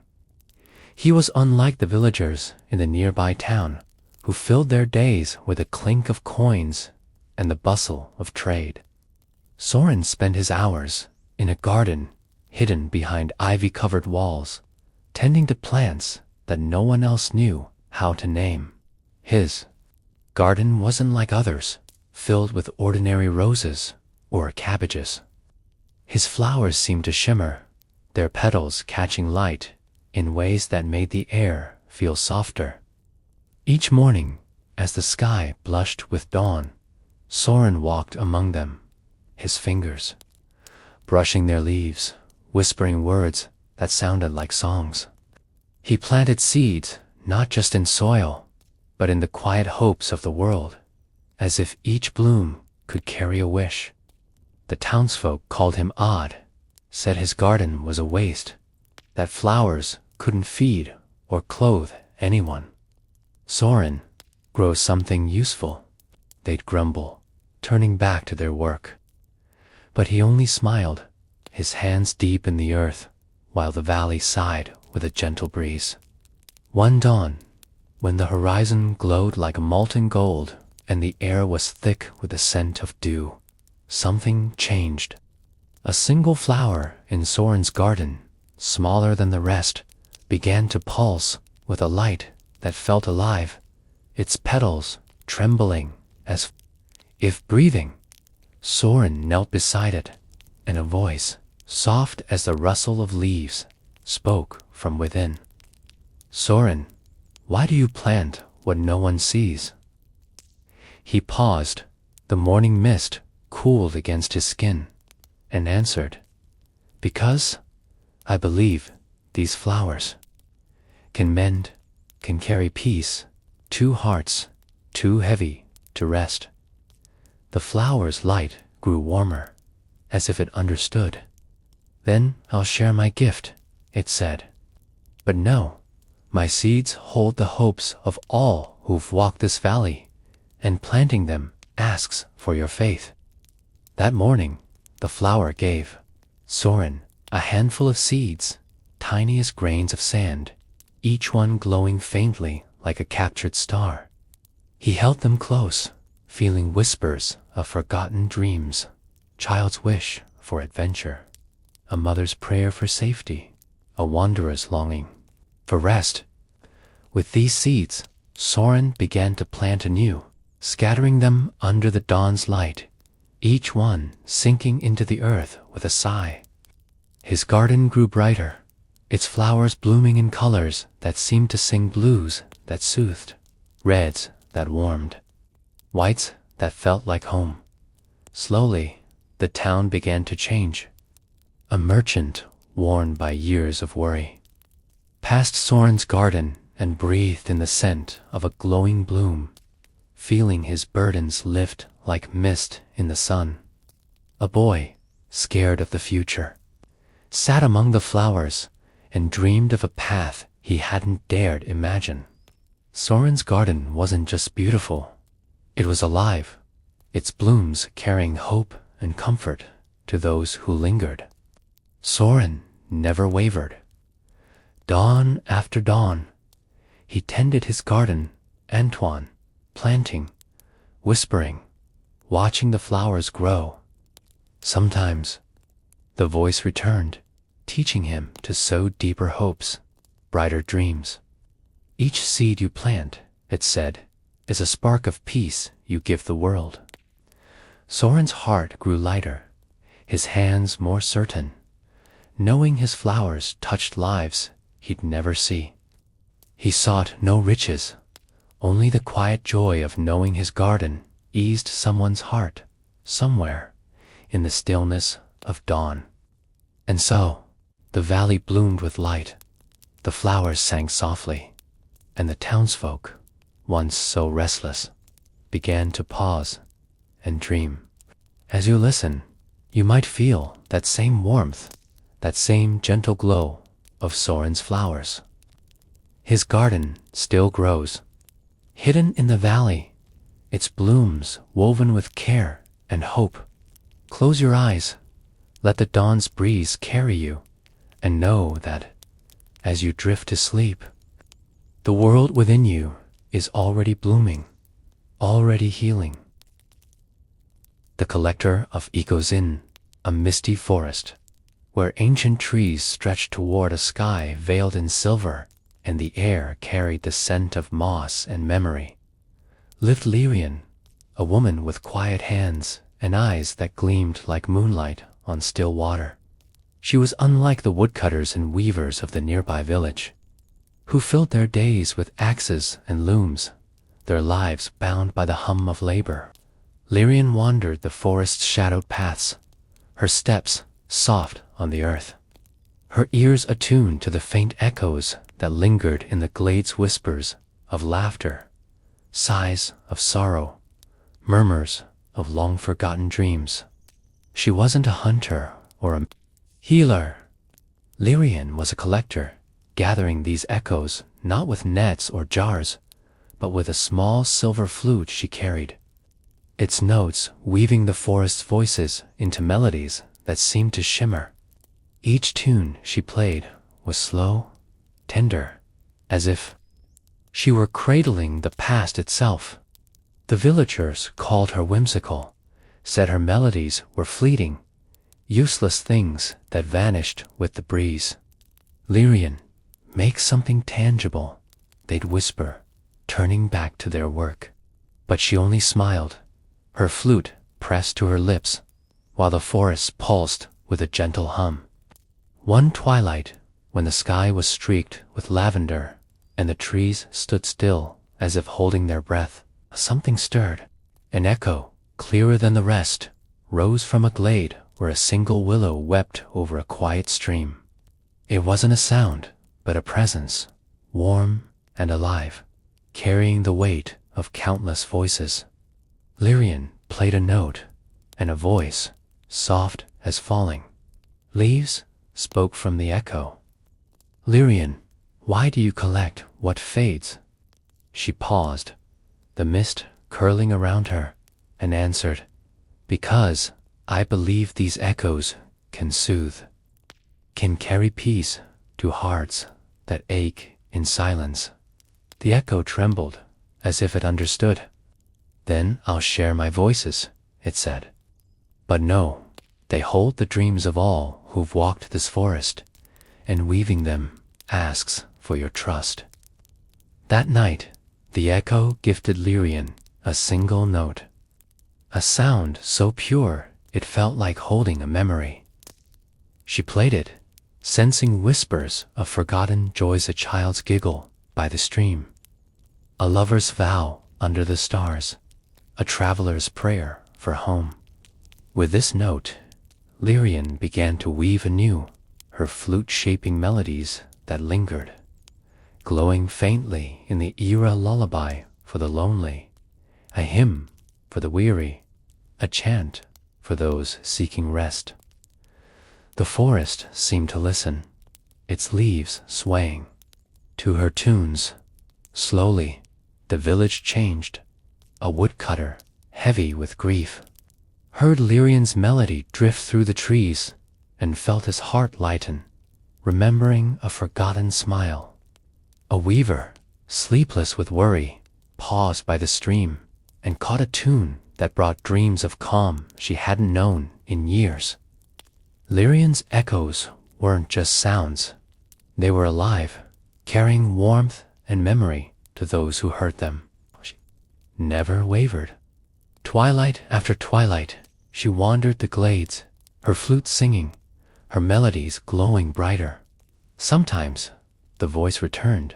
He was unlike the villagers in the nearby town, who filled their days with the clink of coins and the bustle of trade. Soren spent his hours in a garden hidden behind ivy-covered walls, tending to plants that no one else knew how to name. His garden wasn't like others, filled with ordinary roses or cabbages. His flowers seemed to shimmer, their petals catching light in ways that made the air feel softer. Each morning, as the sky blushed with dawn, Soren walked among them, his fingers brushing their leaves, whispering words that sounded like songs. He planted seeds not just in soil, but in the quiet hopes of the world, as if each bloom could carry a wish. The townsfolk called him odd, said his garden was a waste, that flowers couldn't feed or clothe anyone. Soren, grow something useful, they'd grumble, turning back to their work. But he only smiled, his hands deep in the earth, while the valley sighed with a gentle breeze. One dawn, when the horizon glowed like molten gold and the air was thick with the scent of dew, something changed. A single flower in Soren's garden, smaller than the rest, began to pulse with a light that felt alive, its petals trembling as if breathing. Soren knelt beside it, and a voice, soft as the rustle of leaves, spoke from within. Soren, why do you plant what no one sees? He paused, the morning mist cooled against his skin, and answered, because I believe these flowers can mend, can carry peace, two hearts too heavy to rest. The flower's light grew warmer, as if it understood. Then I'll share my gift, it said. But no, my seeds hold the hopes of all who've walked this valley, and planting them asks for your faith. That morning, the flower gave, Soren, a handful of seeds, tiny as grains of sand, each one glowing faintly like a captured star. He held them close, feeling whispers of forgotten dreams, child's wish for adventure, a mother's prayer for safety, a wanderer's longing for rest. With these seeds, Soren began to plant anew, scattering them under the dawn's light, each one sinking into the earth with a sigh. His garden grew brighter, its flowers blooming in colors that seemed to sing blues that soothed, reds that warmed, whites that felt like home. Slowly, the town began to change. A merchant worn by years of worry passed Soren's garden and breathed in the scent of a glowing bloom, feeling his burdens lift like mist in the sun. A boy, scared of the future, sat among the flowers and dreamed of a path he hadn't dared imagine. Soren's garden wasn't just beautiful, it was alive, its blooms carrying hope and comfort to those who lingered. Soren never wavered. Dawn after dawn, he tended his garden, Antoine, planting, whispering, watching the flowers grow. Sometimes, the voice returned, teaching him to sow deeper hopes, brighter dreams. Each seed you plant, it said, is a spark of peace you give the world. Soren's heart grew lighter, his hands more certain, knowing his flowers touched lives he'd never see. He sought no riches, only the quiet joy of knowing his garden eased someone's heart, somewhere, in the stillness of dawn. And so, the valley bloomed with light, the flowers sang softly, and the townsfolk, once so restless, began to pause and dream. As you listen, you might feel that same warmth, that same gentle glow of Soren's flowers. His garden still grows, hidden in the valley, its blooms woven with care and hope. Close your eyes, let the dawn's breeze carry you, and know that, as you drift to sleep, the world within you is already blooming, already healing. The collector of echoes in a misty forest, where ancient trees stretched toward a sky veiled in silver, and the air carried the scent of moss and memory, lived Lyrian, a woman with quiet hands and eyes that gleamed like moonlight on still water. She was unlike the woodcutters and weavers of the nearby village, who filled their days with axes and looms, their lives bound by the hum of labor. Lyrian wandered the forest's shadowed paths, her steps soft on the earth, her ears attuned to the faint echoes that lingered in the glade's whispers of laughter, sighs of sorrow, murmurs of long-forgotten dreams. She wasn't a hunter or a healer. Lyrian was a collector, gathering these echoes not with nets or jars, but with a small silver flute she carried, its notes weaving the forest's voices into melodies that seemed to shimmer. Each tune she played was slow, tender, as if she were cradling the past itself. The villagers called her whimsical, said her melodies were fleeting, useless things that vanished with the breeze. Lyrian, make something tangible, they'd whisper, turning back to their work. But she only smiled, her flute pressed to her lips, while the forest pulsed with a gentle hum. One twilight, when the sky was streaked with lavender and the trees stood still as if holding their breath, something stirred. An echo, clearer than the rest, rose from a glade where a single willow wept over a quiet stream. It wasn't a sound, but a presence, warm and alive, carrying the weight of countless voices. Lyrian played a note, and a voice, soft as falling leaves, spoke from the echo. Lyrian, why do you collect what fades? She paused, the mist curling around her, and answered, because I believe these echoes can soothe, can carry peace to hearts that ache in silence. The echo trembled as if it understood. Then I'll share my voices, it said. But no, they hold the dreams of all who've walked this forest, and weaving them asks for your trust. That night, the echo gifted Lyrian a single note, a sound so pure it felt like holding a memory. She played it, sensing whispers of forgotten joys, a child's giggle by the stream, a lover's vow under the stars, a traveler's prayer for home. With this note, Lyrian began to weave anew her flute-shaping melodies that lingered, glowing faintly in the era lullaby for the lonely, a hymn for the weary, a chant for those seeking rest. The forest seemed to listen, its leaves swaying to her tunes. Slowly, the village changed. A woodcutter, heavy with grief, heard Lyrian's melody drift through the trees and felt his heart lighten, remembering a forgotten smile. A weaver, sleepless with worry, paused by the stream and caught a tune that brought dreams of calm she hadn't known in years. Lyrian's echoes weren't just sounds. They were alive, carrying warmth and memory to those who heard them. She never wavered. Twilight after twilight, she wandered the glades, her flute singing, her melodies glowing brighter. Sometimes the voice returned,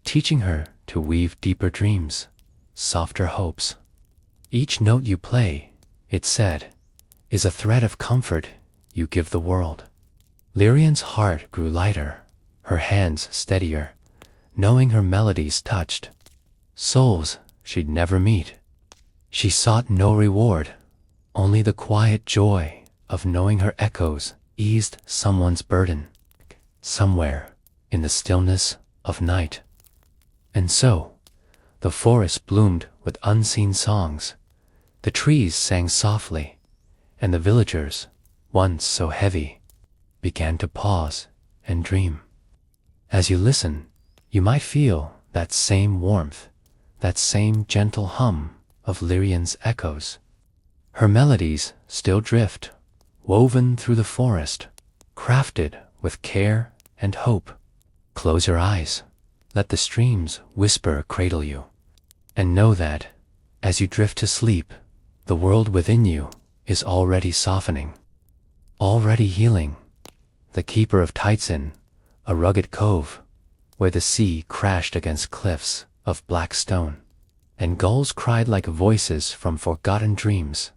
teaching her to weave deeper dreams, softer hopes. Each note you play, it said, is a thread of comfort you give the world. Lyrian's heart grew lighter, her hands steadier, knowing her melodies touched souls she'd never meet. She sought no reward, only the quiet joy of knowing her echoes eased someone's burden, somewhere in the stillness of night. And so, the forest bloomed with unseen songs, the trees sang softly, and the villagers, once so heavy, began to pause and dream. As you listen, you might feel that same warmth, that same gentle hum of Lyrian's echoes. Her melodies still drift, woven through the forest, crafted with care and hope. Close your eyes, let the streams whisper cradle you, and know that, as you drift to sleep, the world within you is already softening, already healing. The keeper of Teitzin, a rugged cove, where the sea crashed against cliffs of black stone, and gulls cried like voices from forgotten dreams,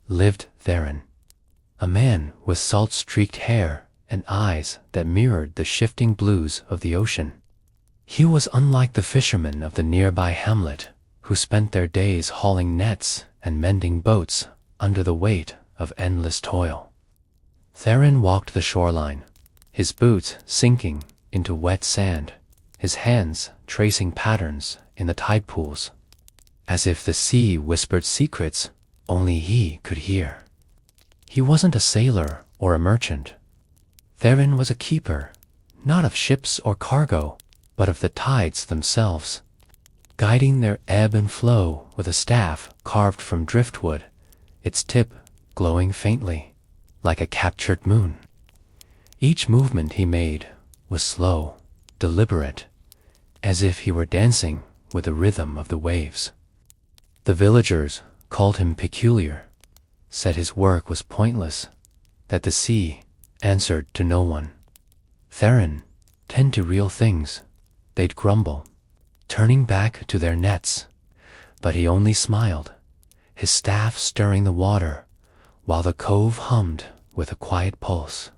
lived therein. A man with salt-streaked hair and eyes that mirrored the shifting blues of the ocean. He was unlike the fishermen of the nearby hamlet, who spent their days hauling nets and mending boats under the weight of endless toil. Theron walked the shoreline, his boots sinking into wet sand, his hands tracing patterns in the tide pools, as if the sea whispered secrets only he could hear. He wasn't a sailor or a merchant. Theron was a keeper, not of ships or cargo, but of the tides themselves, guiding their ebb and flow with a staff carved from driftwood, its tip glowing faintly, like a captured moon. Each movement he made was slow, deliberate, as if he were dancing with the rhythm of the waves. The villagers called him peculiar, said his work was pointless, that the sea answered to no one. Theron, tend to real things, they'd grumble, turning back to their nets, but he only smiled, his staff stirring the water, while the cove hummed with a quiet pulse.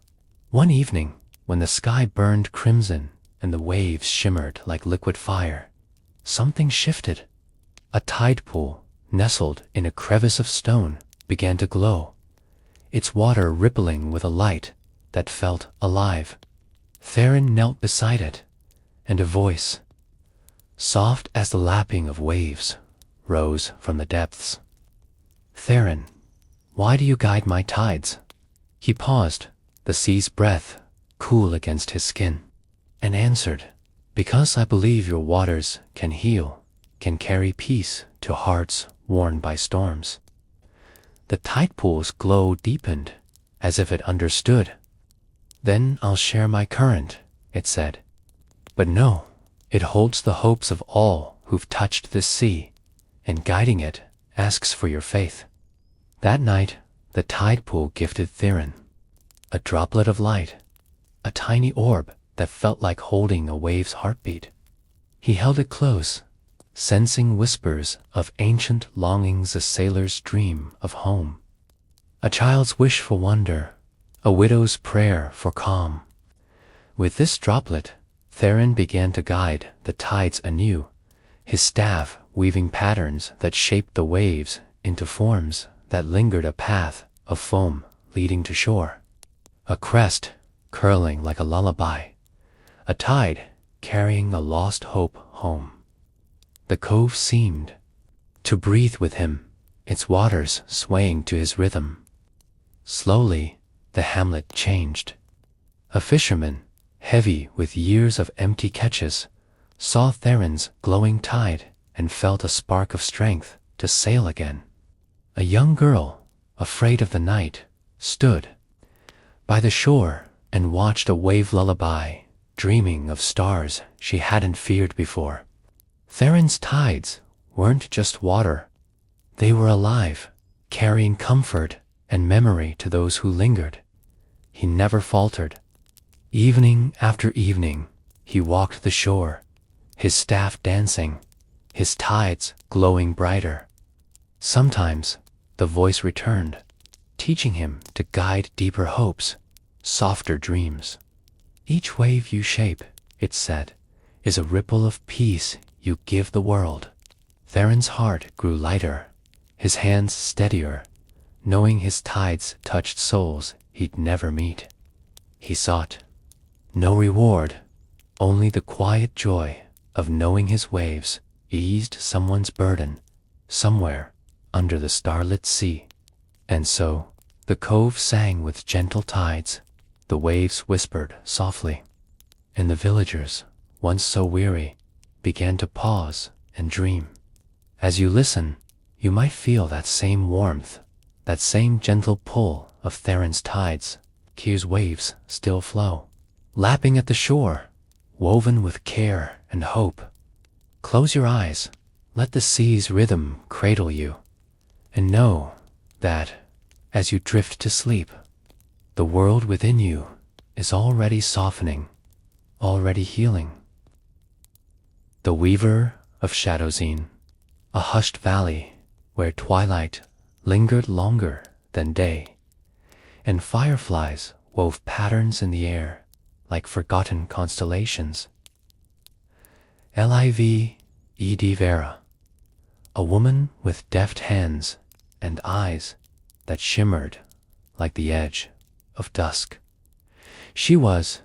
One evening, when the sky burned crimson and the waves shimmered like liquid fire, something shifted. A tide pool, nestled in a crevice of stone, began to glow, its water rippling with a light that felt alive. Theron knelt beside it, and a voice, soft as the lapping of waves, rose from the depths. "Theron, why do you guide my tides?" He paused, the sea's breath cool against his skin, and answered, "Because I believe your waters can heal, can carry peace to hearts worn by storms." The tide pool's glow deepened, as if it understood. "Then I'll share my current," it said. "But no, it holds the hopes of all who've touched this sea, and guiding it asks for your faith." That night, the tide pool gifted Theron a droplet of light, a tiny orb that felt like holding a wave's heartbeat. He held it close, sensing whispers of ancient longings a sailor's dream of home, a child's wish for wonder, a widow's prayer for calm. With this droplet, Theron began to guide the tides anew, his staff weaving patterns that shaped the waves into forms that lingered, a path of foam leading to shore, a crest curling like a lullaby, a tide carrying a lost hope home. The cove seemed to breathe with him, its waters swaying to his rhythm. Slowly, the hamlet changed. A fisherman, heavy with years of empty catches, saw Theron's glowing tide and felt a spark of strength to sail again. A young girl, afraid of the night, stood by the shore and watched a wave lullaby, dreaming of stars she hadn't feared before. Theron's tides weren't just water. They were alive, carrying comfort and memory to those who lingered. He never faltered. Evening after evening, he walked the shore, his staff dancing, his tides glowing brighter. Sometimes the voice returned, teaching him to guide deeper hopes, softer dreams. "Each wave you shape," it said, "is a ripple of peace you give the world." Theron's heart grew lighter, his hands steadier, knowing his tides touched souls he'd never meet. He sought no reward, only the quiet joy of knowing his waves eased someone's burden somewhere under the starlit sea. And so, the cove sang with gentle tides, the waves whispered softly, and the villagers, once so weary, began to pause and dream. As you listen, you might feel that same warmth, that same gentle pull of Theron's tides. Kyr's waves still flow, lapping at the shore, woven with care and hope. Close your eyes, let the sea's rhythm cradle you, and know that, as you drift to sleep, the world within you is already softening, already healing. The Weaver of Shadowzine, a hushed valley where twilight lingered longer than day, and fireflies wove patterns in the air like forgotten constellations. Liv Ed Vera, a woman with deft hands and eyes that shimmered like the edge of dusk. She was,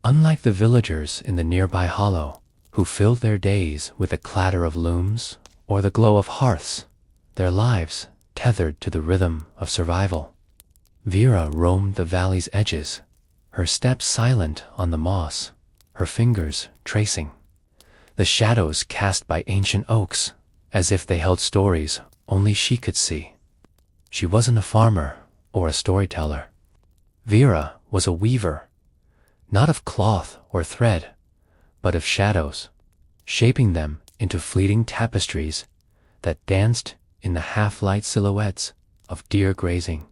unlike the villagers in the nearby hollow who filled their days with the clatter of looms or the glow of hearths, their lives tethered to the rhythm of survival. Vera roamed the valley's edges, her steps silent on the moss, her fingers tracing the shadows cast by ancient oaks as if they held stories only she could see. She wasn't a farmer or a storyteller. Vera was a weaver, not of cloth or thread, but of shadows, shaping them into fleeting tapestries that danced in the half-light silhouettes of deer grazing,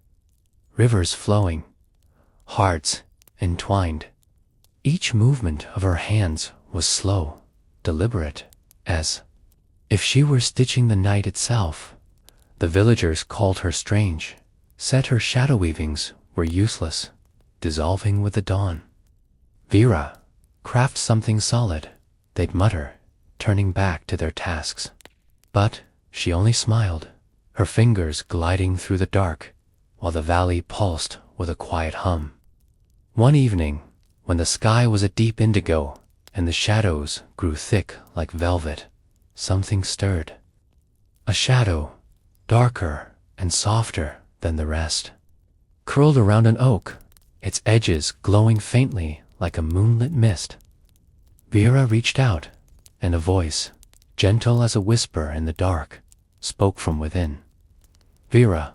rivers flowing, hearts entwined. Each movement of her hands was slow, deliberate, as if she were stitching the night itself. The villagers called her strange, said her shadow weavings were useless, dissolving with the dawn. "Vera, craft something solid," they'd mutter, turning back to their tasks. But she only smiled, her fingers gliding through the dark, while the valley pulsed with a quiet hum. One evening, when the sky was a deep indigo and the shadows grew thick like velvet, something stirred. A shadow, darker and softer than the rest, curled around an oak, its edges glowing faintly like a moonlit mist. Vera reached out, and a voice, gentle as a whisper in the dark, spoke from within. Vera,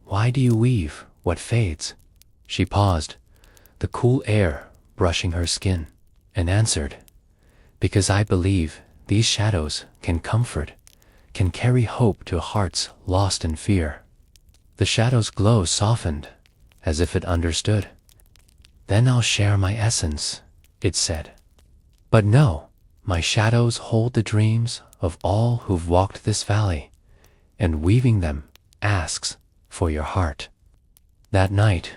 why do you weave what fades? She paused, the cool air brushing her skin, and answered, because I believe these shadows can comfort, can carry hope to hearts lost in fear. The shadow's glow softened, as if it understood. Then I'll share my essence, it said. But no, my shadows hold the dreams of all who've walked this valley, and weaving them asks for your heart. That night,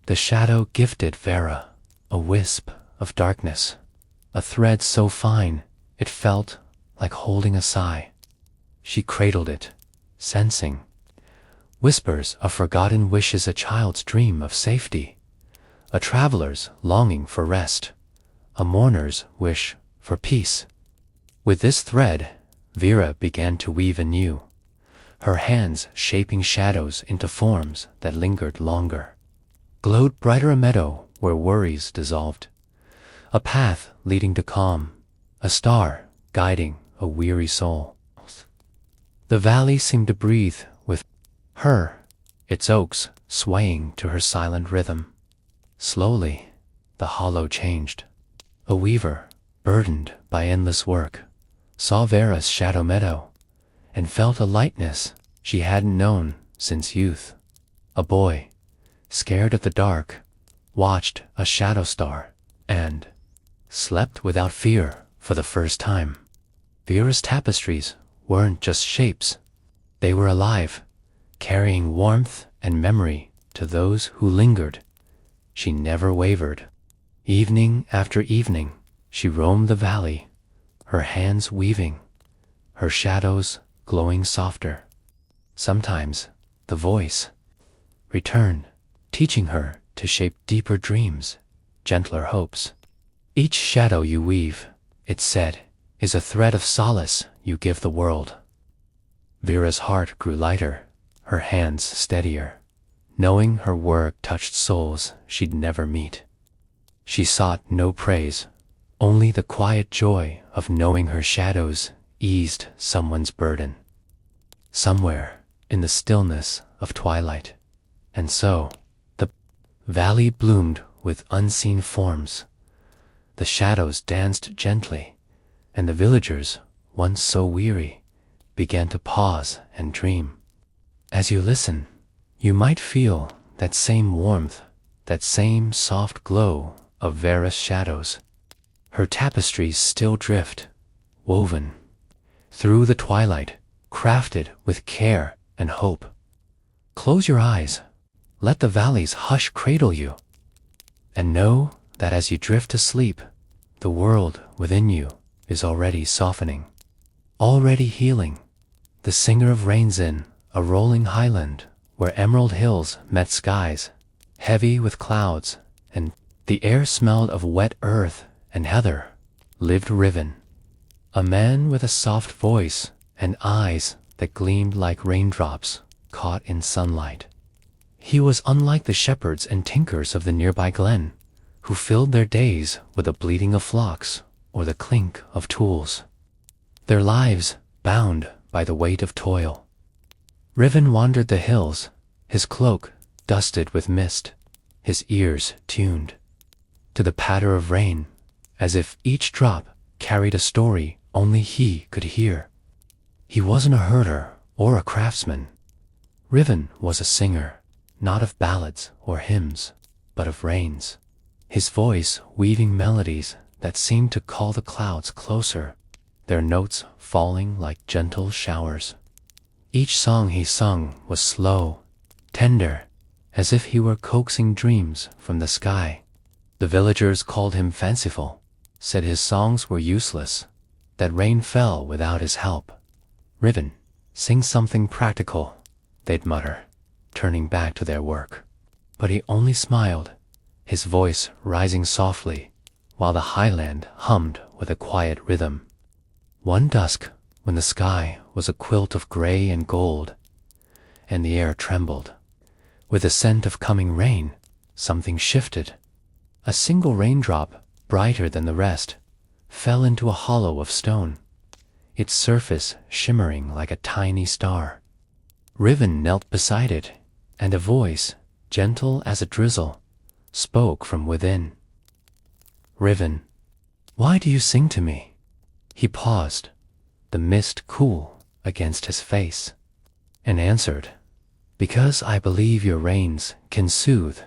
the shadow gifted Vera a wisp of darkness, a thread so fine it felt like holding a sigh. She cradled it, sensing whispers of forgotten wishes, a child's dream of safety, a traveler's longing for rest, a mourner's wish for peace. With this thread, Vera began to weave anew, her hands shaping shadows into forms that lingered longer. Glowed brighter a meadow where worries dissolved, a path leading to calm, a star guiding a weary soul. The valley seemed to breathe with her, its oaks swaying to her silent rhythm. Slowly, the hollow changed. A weaver, burdened by endless work, saw Vera's shadow meadow and felt a lightness she hadn't known since youth. A boy, scared of the dark, watched a shadow star and slept without fear for the first time. Vera's tapestries weren't just shapes. They were alive, carrying warmth and memory to those who lingered. She never wavered. Evening after evening, she roamed the valley, her hands weaving, her shadows glowing softer. Sometimes the voice returned, teaching her to shape deeper dreams, gentler hopes. Each shadow you weave, it said, is a thread of solace you give the world. Vera's heart grew lighter, her hands steadier, knowing her work touched souls she'd never meet. She sought no praise, only the quiet joy of knowing her shadows eased someone's burden. Somewhere in the stillness of twilight, and so the valley bloomed with unseen forms. The shadows danced gently, and the villagers, once so weary, began to pause and dream. As you listen, you might feel that same warmth, that same soft glow of Vera's shadows. Her tapestries still drift, woven through the twilight, crafted with care and hope. Close your eyes, let the valley's hush cradle you, and know that as you drift to sleep, the world within you is already softening, already healing. The singer of rains in a rolling highland where emerald hills met skies, heavy with clouds, and the air smelled of wet earth and heather, lived Riven, a man with a soft voice and eyes that gleamed like raindrops caught in sunlight. He was unlike the shepherds and tinkers of the nearby glen, who filled their days with the bleating of flocks or the clink of tools, their lives bound by the weight of toil. Riven wandered the hills, his cloak dusted with mist, his ears tuned to the patter of rain, as if each drop carried a story only he could hear. He wasn't a herder or a craftsman. Riven was a singer, not of ballads or hymns, but of rains, his voice weaving melodies that seemed to call the clouds closer, their notes falling like gentle showers. Each song he sung was slow, tender, as if he were coaxing dreams from the sky. The villagers called him fanciful, said his songs were useless, that rain fell without his help. Riven, sing something practical, they'd mutter, turning back to their work. But he only smiled, his voice rising softly, while the highland hummed with a quiet rhythm. One dusk, when the sky was a quilt of gray and gold, and the air trembled with the scent of coming rain, something shifted. A single raindrop, brighter than the rest, fell into a hollow of stone, its surface shimmering like a tiny star. Riven knelt beside it, and a voice, gentle as a drizzle, spoke from within. Riven, why do you sing to me? He paused, the mist cool against his face, and answered, because I believe your rains can soothe,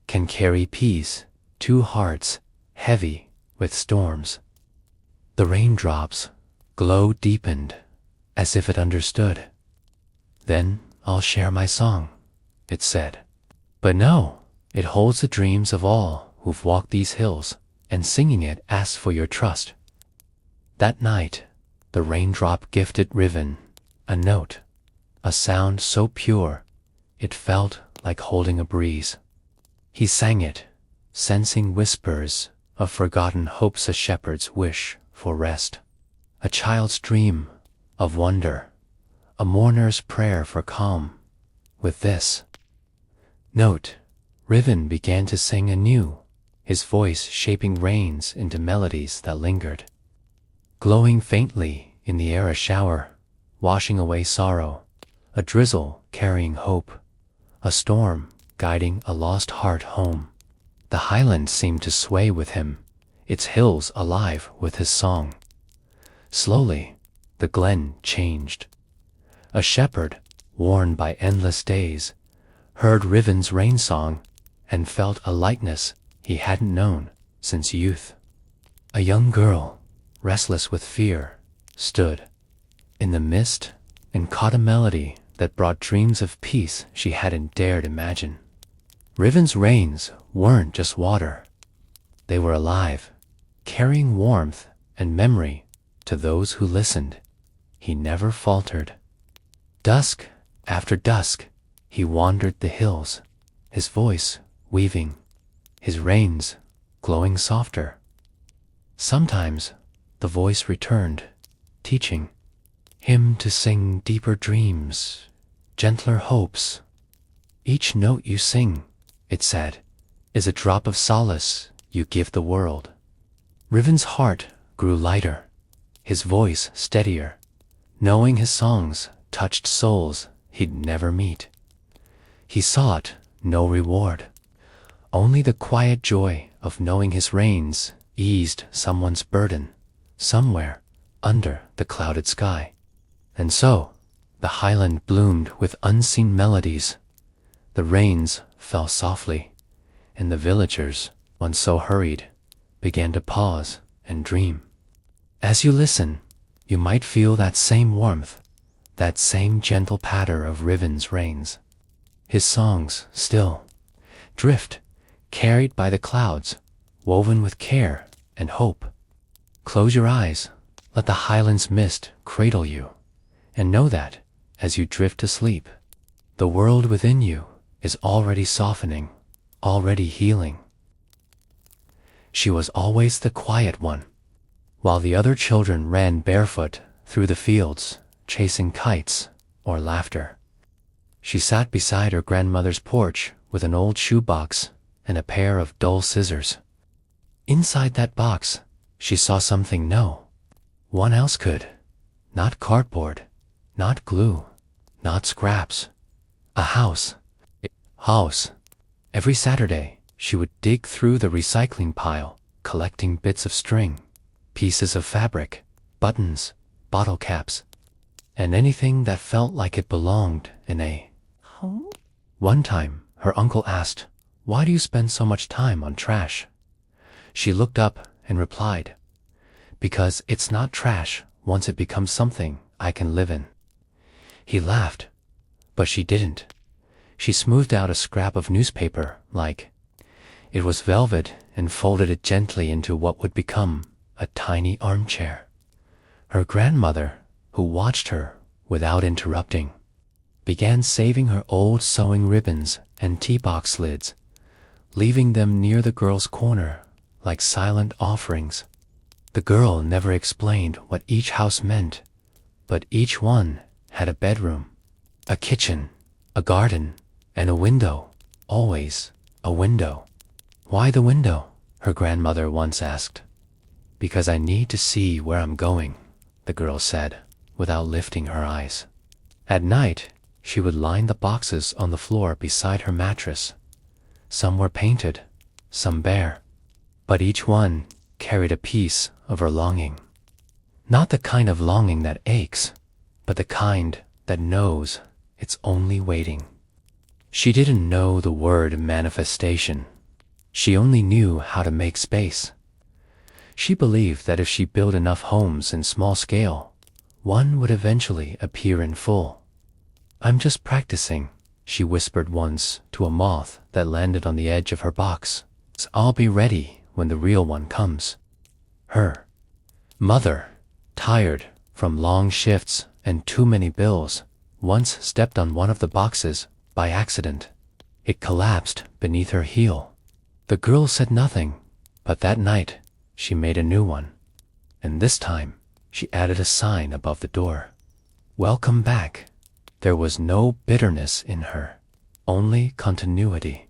can carry peace to hearts heavy with storms. The raindrops' glow deepened, as if it understood. Then I'll share my song, it said. But no, it holds the dreams of all who've walked these hills, and singing it asks for your trust. That night, the raindrop gifted Riven a note, a sound so pure, it felt like holding a breeze. He sang it, sensing whispers of forgotten hopes, a shepherd's wish for rest, a child's dream of wonder, a mourner's prayer for calm. With this note, Riven began to sing anew, his voice shaping rains into melodies that lingered. Glowing faintly in the air, a shower, washing away sorrow, a drizzle carrying hope, a storm guiding a lost heart home. The highland seemed to sway with him, its hills alive with his song. Slowly, the glen changed. A shepherd, worn by endless days, heard Riven's rain song and felt a lightness he hadn't known since youth. A young girl, restless with fear, stood in the mist and caught a melody that brought dreams of peace she hadn't dared imagine. Riven's rains weren't just water. They were alive, carrying warmth and memory to those who listened. He never faltered. Dusk after dusk, he wandered the hills, his voice weaving, his rains glowing softer. Sometimes the voice returned, teaching him to sing deeper dreams, gentler hopes. Each note you sing, it said, is a drop of solace you give the world. Riven's heart grew lighter, his voice steadier, knowing his songs touched souls he'd never meet. He sought no reward, only the quiet joy of knowing his rains eased someone's burden somewhere under the clouded sky. And so, the highland bloomed with unseen melodies. The rains fell softly, and the villagers, once so hurried, began to pause and dream. As you listen, you might feel that same warmth, that same gentle patter of Riven's rains. His songs still drift, carried by the clouds, woven with care and hope. Close your eyes, let the highland's mist cradle you, and know that, as you drift to sleep, the world within you is already softening, already healing. She was always the quiet one, while the other children ran barefoot through the fields, chasing kites or laughter. She sat beside her grandmother's porch with an old shoebox and a pair of dull scissors. Inside that box, she saw something no one else could. Not cardboard, not glue, not scraps. A house. Every Saturday, she would dig through the recycling pile, collecting bits of string, pieces of fabric, buttons, bottle caps, and anything that felt like it belonged in a home. One time, her uncle asked, "Why do you spend so much time on trash?" She looked up and replied, "Because it's not trash once it becomes something I can live in." He laughed, but she didn't. She smoothed out a scrap of newspaper like it was velvet and folded it gently into what would become a tiny armchair. Her grandmother, who watched her without interrupting, began saving her old sewing ribbons and tea box lids, leaving them near the girl's corner like silent offerings. The girl never explained what each house meant, but each one had a bedroom, a kitchen, a garden, and a window, always A window. Why the window? Her grandmother once asked. Because I need to see where I'm going, the girl said, without lifting her eyes. At night, she would line the boxes on the floor beside her mattress. Some were painted, some bare, but each one carried a piece of her longing. Not the kind of longing that aches, but the kind that knows it's only waiting. She didn't know the word manifestation. She only knew how to make space. She believed that if she built enough homes in small scale, one would eventually appear in full. I'm just practicing, she whispered once to a moth that landed on the edge of her box. I'll be ready when the real one comes. Her mother, tired from long shifts and too many bills, once stepped on one of the boxes by accident. It collapsed beneath her heel. The girl said nothing, but that night she made a new one. And this time she added a sign above the door. Welcome back. There was no bitterness in her, only continuity.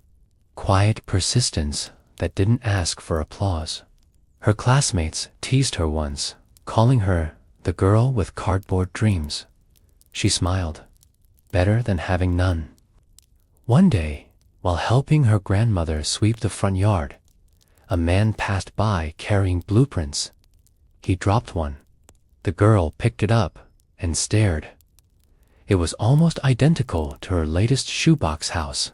Quiet persistence that didn't ask for applause. Her classmates teased her once, calling her the girl with cardboard dreams. She smiled. Better than having none. One day, while helping her grandmother sweep the front yard, a man passed by carrying blueprints. He dropped one. The girl picked it up and stared. It was almost identical to her latest shoebox house.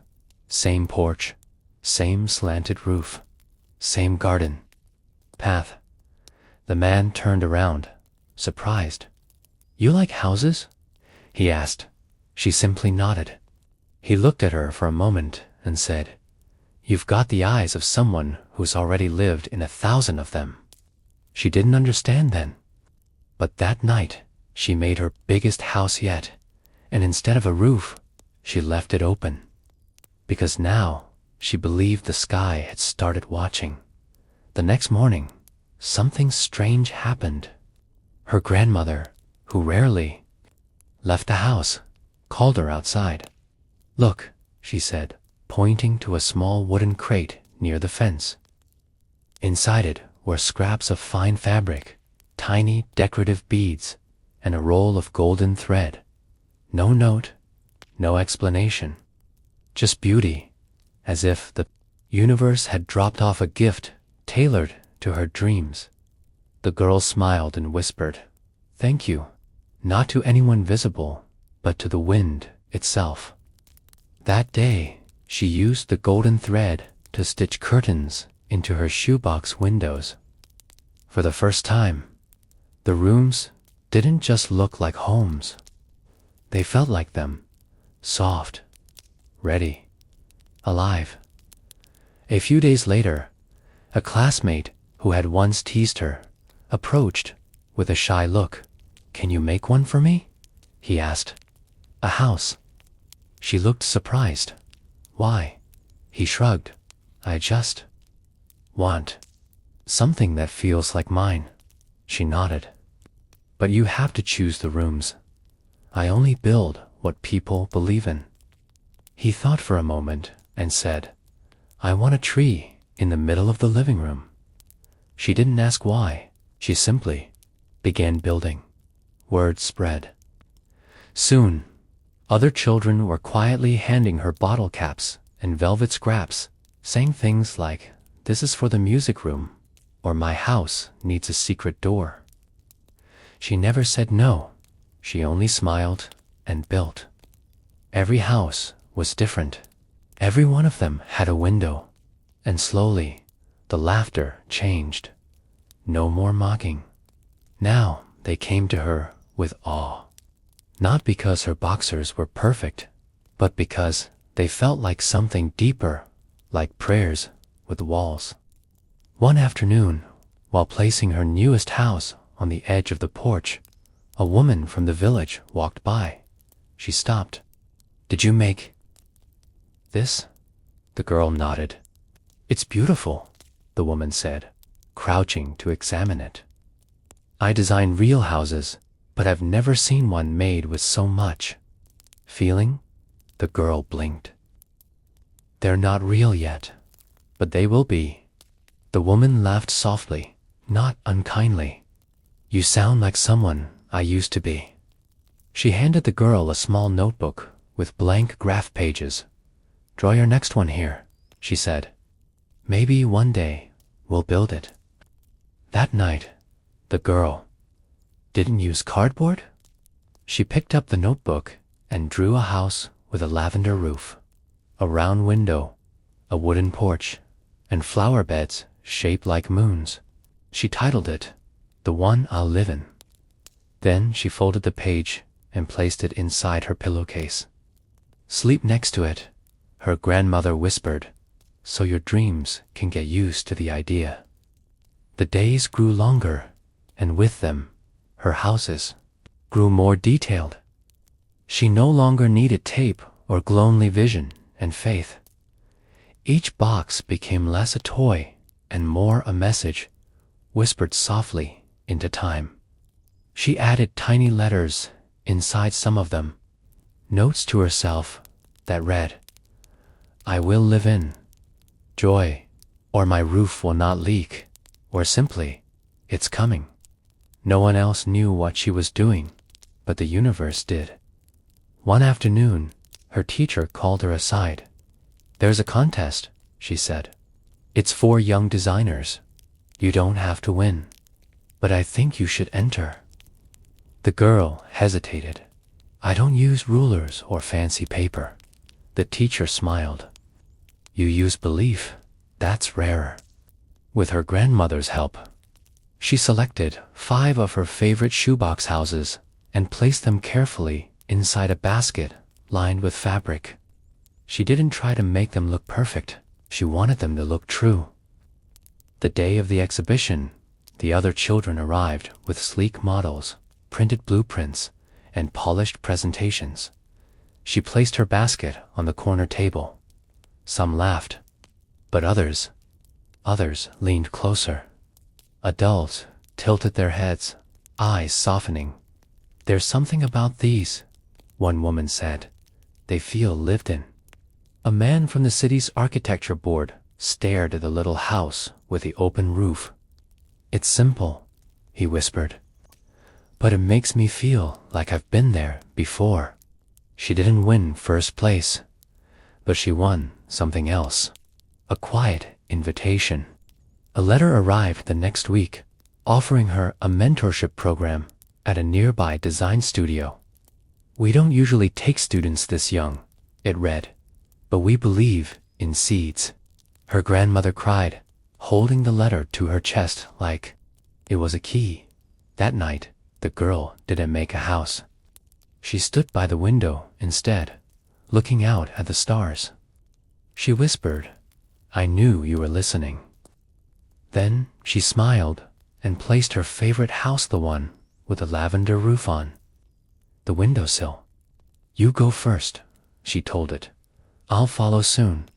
Same porch, same slanted roof, same garden path. The man turned around, surprised. You like houses? He asked. She simply nodded. He looked at her for a moment and said, You've got the eyes of someone who's already lived in 1,000 of them. She didn't understand then. But that night, she made her biggest house yet, and instead of a roof, she left it open. Because now, she believed the sky had started watching. The next morning, something strange happened. Her grandmother, who rarely left the house, called her outside. Look, she said, pointing to a small wooden crate near the fence. Inside it were scraps of fine fabric, tiny decorative beads, and a roll of golden thread. No note, no explanation. Just beauty, as if the universe had dropped off a gift tailored to her dreams. The girl smiled and whispered, Thank you, not to anyone visible, but to the wind itself. That day, she used the golden thread to stitch curtains into her shoebox windows. For the first time, the rooms didn't just look like homes. They felt like them, soft, ready, alive. A few days later, a classmate who had once teased her approached with a shy look. Can you make one for me? He asked. A house. She looked surprised. Why? He shrugged. I just want something that feels like mine. She nodded. But you have to choose the rooms. I only build what people believe in. He thought for a moment and said, I want a tree in the middle of the living room. She didn't ask why. She simply began building. Word spread. Soon, other children were quietly handing her bottle caps and velvet scraps, saying things like, This is for the music room, or my house needs a secret door. She never said no. She only smiled and built. Every house was different. Every one of them had a window. And slowly, the laughter changed. No more mocking. Now they came to her with awe. Not because her boxers were perfect, but because they felt like something deeper, like prayers with walls. One afternoon, while placing her newest house on the edge of the porch, a woman from the village walked by. She stopped. Did you make this? The girl nodded. It's beautiful, the woman said, crouching to examine it. I design real houses, but I've never seen one made with so much feeling. The girl blinked. They're not real yet, but they will be. The woman laughed softly, not unkindly. You sound like someone I used to be. She handed the girl a small notebook with blank graph pages. Draw your next one here, she said. Maybe one day we'll build it. That night, the girl didn't use cardboard. She picked up the notebook and drew a house with a lavender roof, a round window, a wooden porch, and flower beds shaped like moons. She titled it, "The One I'll Live In." Then she folded the page and placed it inside her pillowcase. Sleep next to it, her grandmother whispered, so your dreams can get used to the idea. The days grew longer, and with them, her houses grew more detailed. She no longer needed tape or glowingly vision and faith. Each box became less a toy and more a message, whispered softly into time. She added tiny letters inside some of them, notes to herself that read, "I will live in joy," or "My roof will not leak," or simply, "It's coming." No one else knew what she was doing, but the universe did. One afternoon, her teacher called her aside. "There's a contest," she said. "It's for young designers. You don't have to win, but I think you should enter." The girl hesitated. "I don't use rulers or fancy paper." The teacher smiled. "You use belief. That's rarer." With her grandmother's help, she selected 5 of her favorite shoebox houses and placed them carefully inside a basket lined with fabric. She didn't try to make them look perfect. She wanted them to look true. The day of the exhibition, the other children arrived with sleek models, printed blueprints, and polished presentations. She placed her basket on the corner table. Some laughed, but others leaned closer. Adults tilted their heads, eyes softening. "There's something about these," one woman said. "They feel lived in." A man from the city's architecture board stared at the little house with the open roof. "It's simple," he whispered, "but it makes me feel like I've been there before." She didn't win first place, but she won something else. A quiet invitation. A letter arrived the next week, offering her a mentorship program at a nearby design studio. "We don't usually take students this young," it read, "but we believe in seeds." Her grandmother cried, holding the letter to her chest like it was a key. That night, the girl didn't make a house. She stood by the window instead, looking out at the stars. She whispered, "I knew you were listening." Then she smiled and placed her favorite house, the one with the lavender roof, on the windowsill. "You go first," she told it. "I'll follow soon."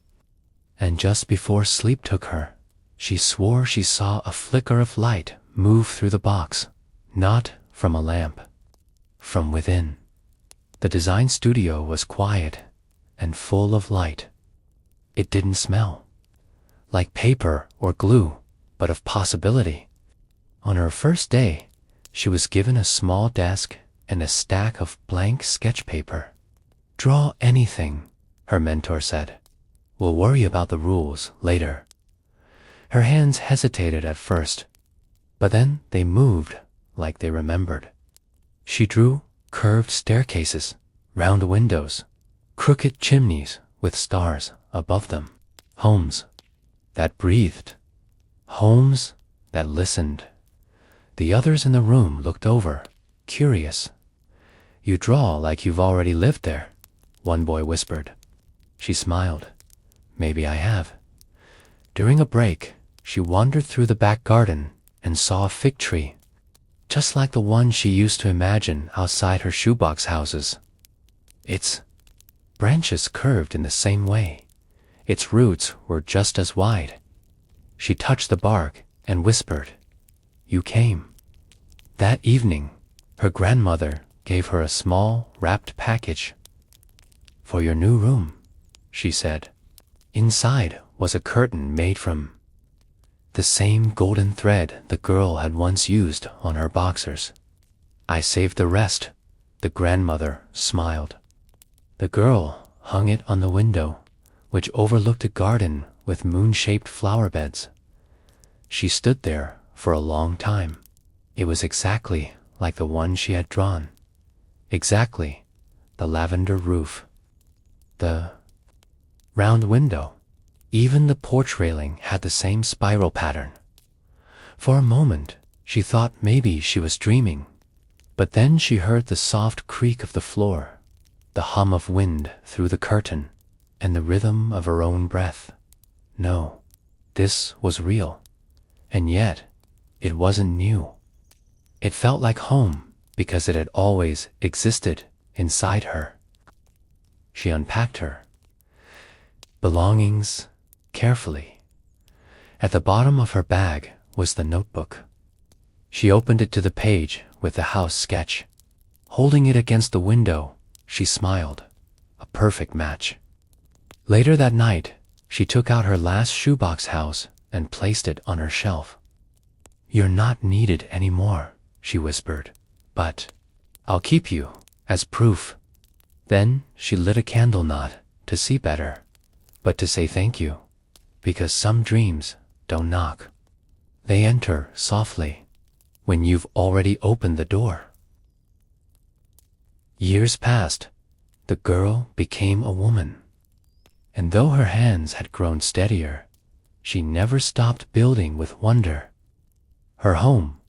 And just before sleep took her, she swore she saw a flicker of light move through the box, not from a lamp, from within. The design studio was quiet and full of light. It didn't smell like paper or glue, but of possibility. On her first day, she was given a small desk and a stack of blank sketch paper. "Draw anything," her mentor said. "We'll worry about the rules later." Her hands hesitated at first, but then they moved like they remembered. She drew curved staircases, round windows, crooked chimneys with stars above them, homes that breathed, homes that listened. The others in the room looked over, curious. "You draw like you've already lived there," one boy whispered. She smiled. "Maybe I have." During a break, she wandered through the back garden and saw a fig tree, just like the one she used to imagine outside her shoebox houses. Its branches curved in the same way. Its roots were just as wide. She touched the bark and whispered, "You came." That evening, her grandmother gave her a small, wrapped package. "For your new room," she said. Inside was a curtain made from the same golden thread the girl had once used on her boxers. I saved the rest, the grandmother smiled. The girl hung it on the window, which overlooked a garden with moon-shaped flower beds. She stood there for a long time. It was exactly like the one she had drawn. Exactly the lavender roof, the round window. Even the porch railing had the same spiral pattern. For a moment, she thought maybe she was dreaming, but then she heard the soft creak of the floor, the hum of wind through the curtain, and the rhythm of her own breath. No, this was real, and yet it wasn't new. It felt like home because it had always existed inside her. She unpacked her belongings carefully. At the bottom of her bag was the notebook. She opened it to the page with the house sketch. Holding it against the window, she smiled. A perfect match. Later that night, she took out her last shoebox house and placed it on her shelf. "You're not needed anymore," she whispered, "but I'll keep you as proof." Then she lit a candle not to see better, but to say thank you, because some dreams don't knock. They enter softly when you've already opened the door. Years passed. The girl became a woman. And though her hands had grown steadier, she never stopped building with wonder. Her home,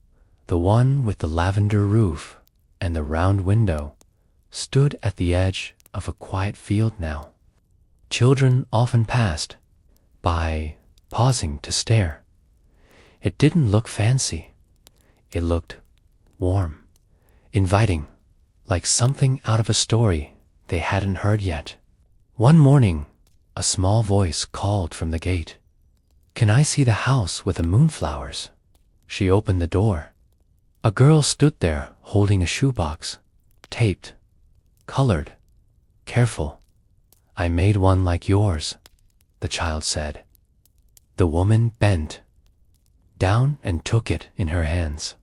the one with the lavender roof and the round window, stood at the edge of a quiet field now. Children often passed by, pausing to stare. It didn't look fancy. It looked warm, inviting, like something out of a story they hadn't heard yet. One morning, a small voice called from the gate. "Can I see the house with the moonflowers?" She opened the door. A girl stood there holding a shoebox, taped, colored, careful. "I made one like yours," the child said. The woman bent down and took it in her hands.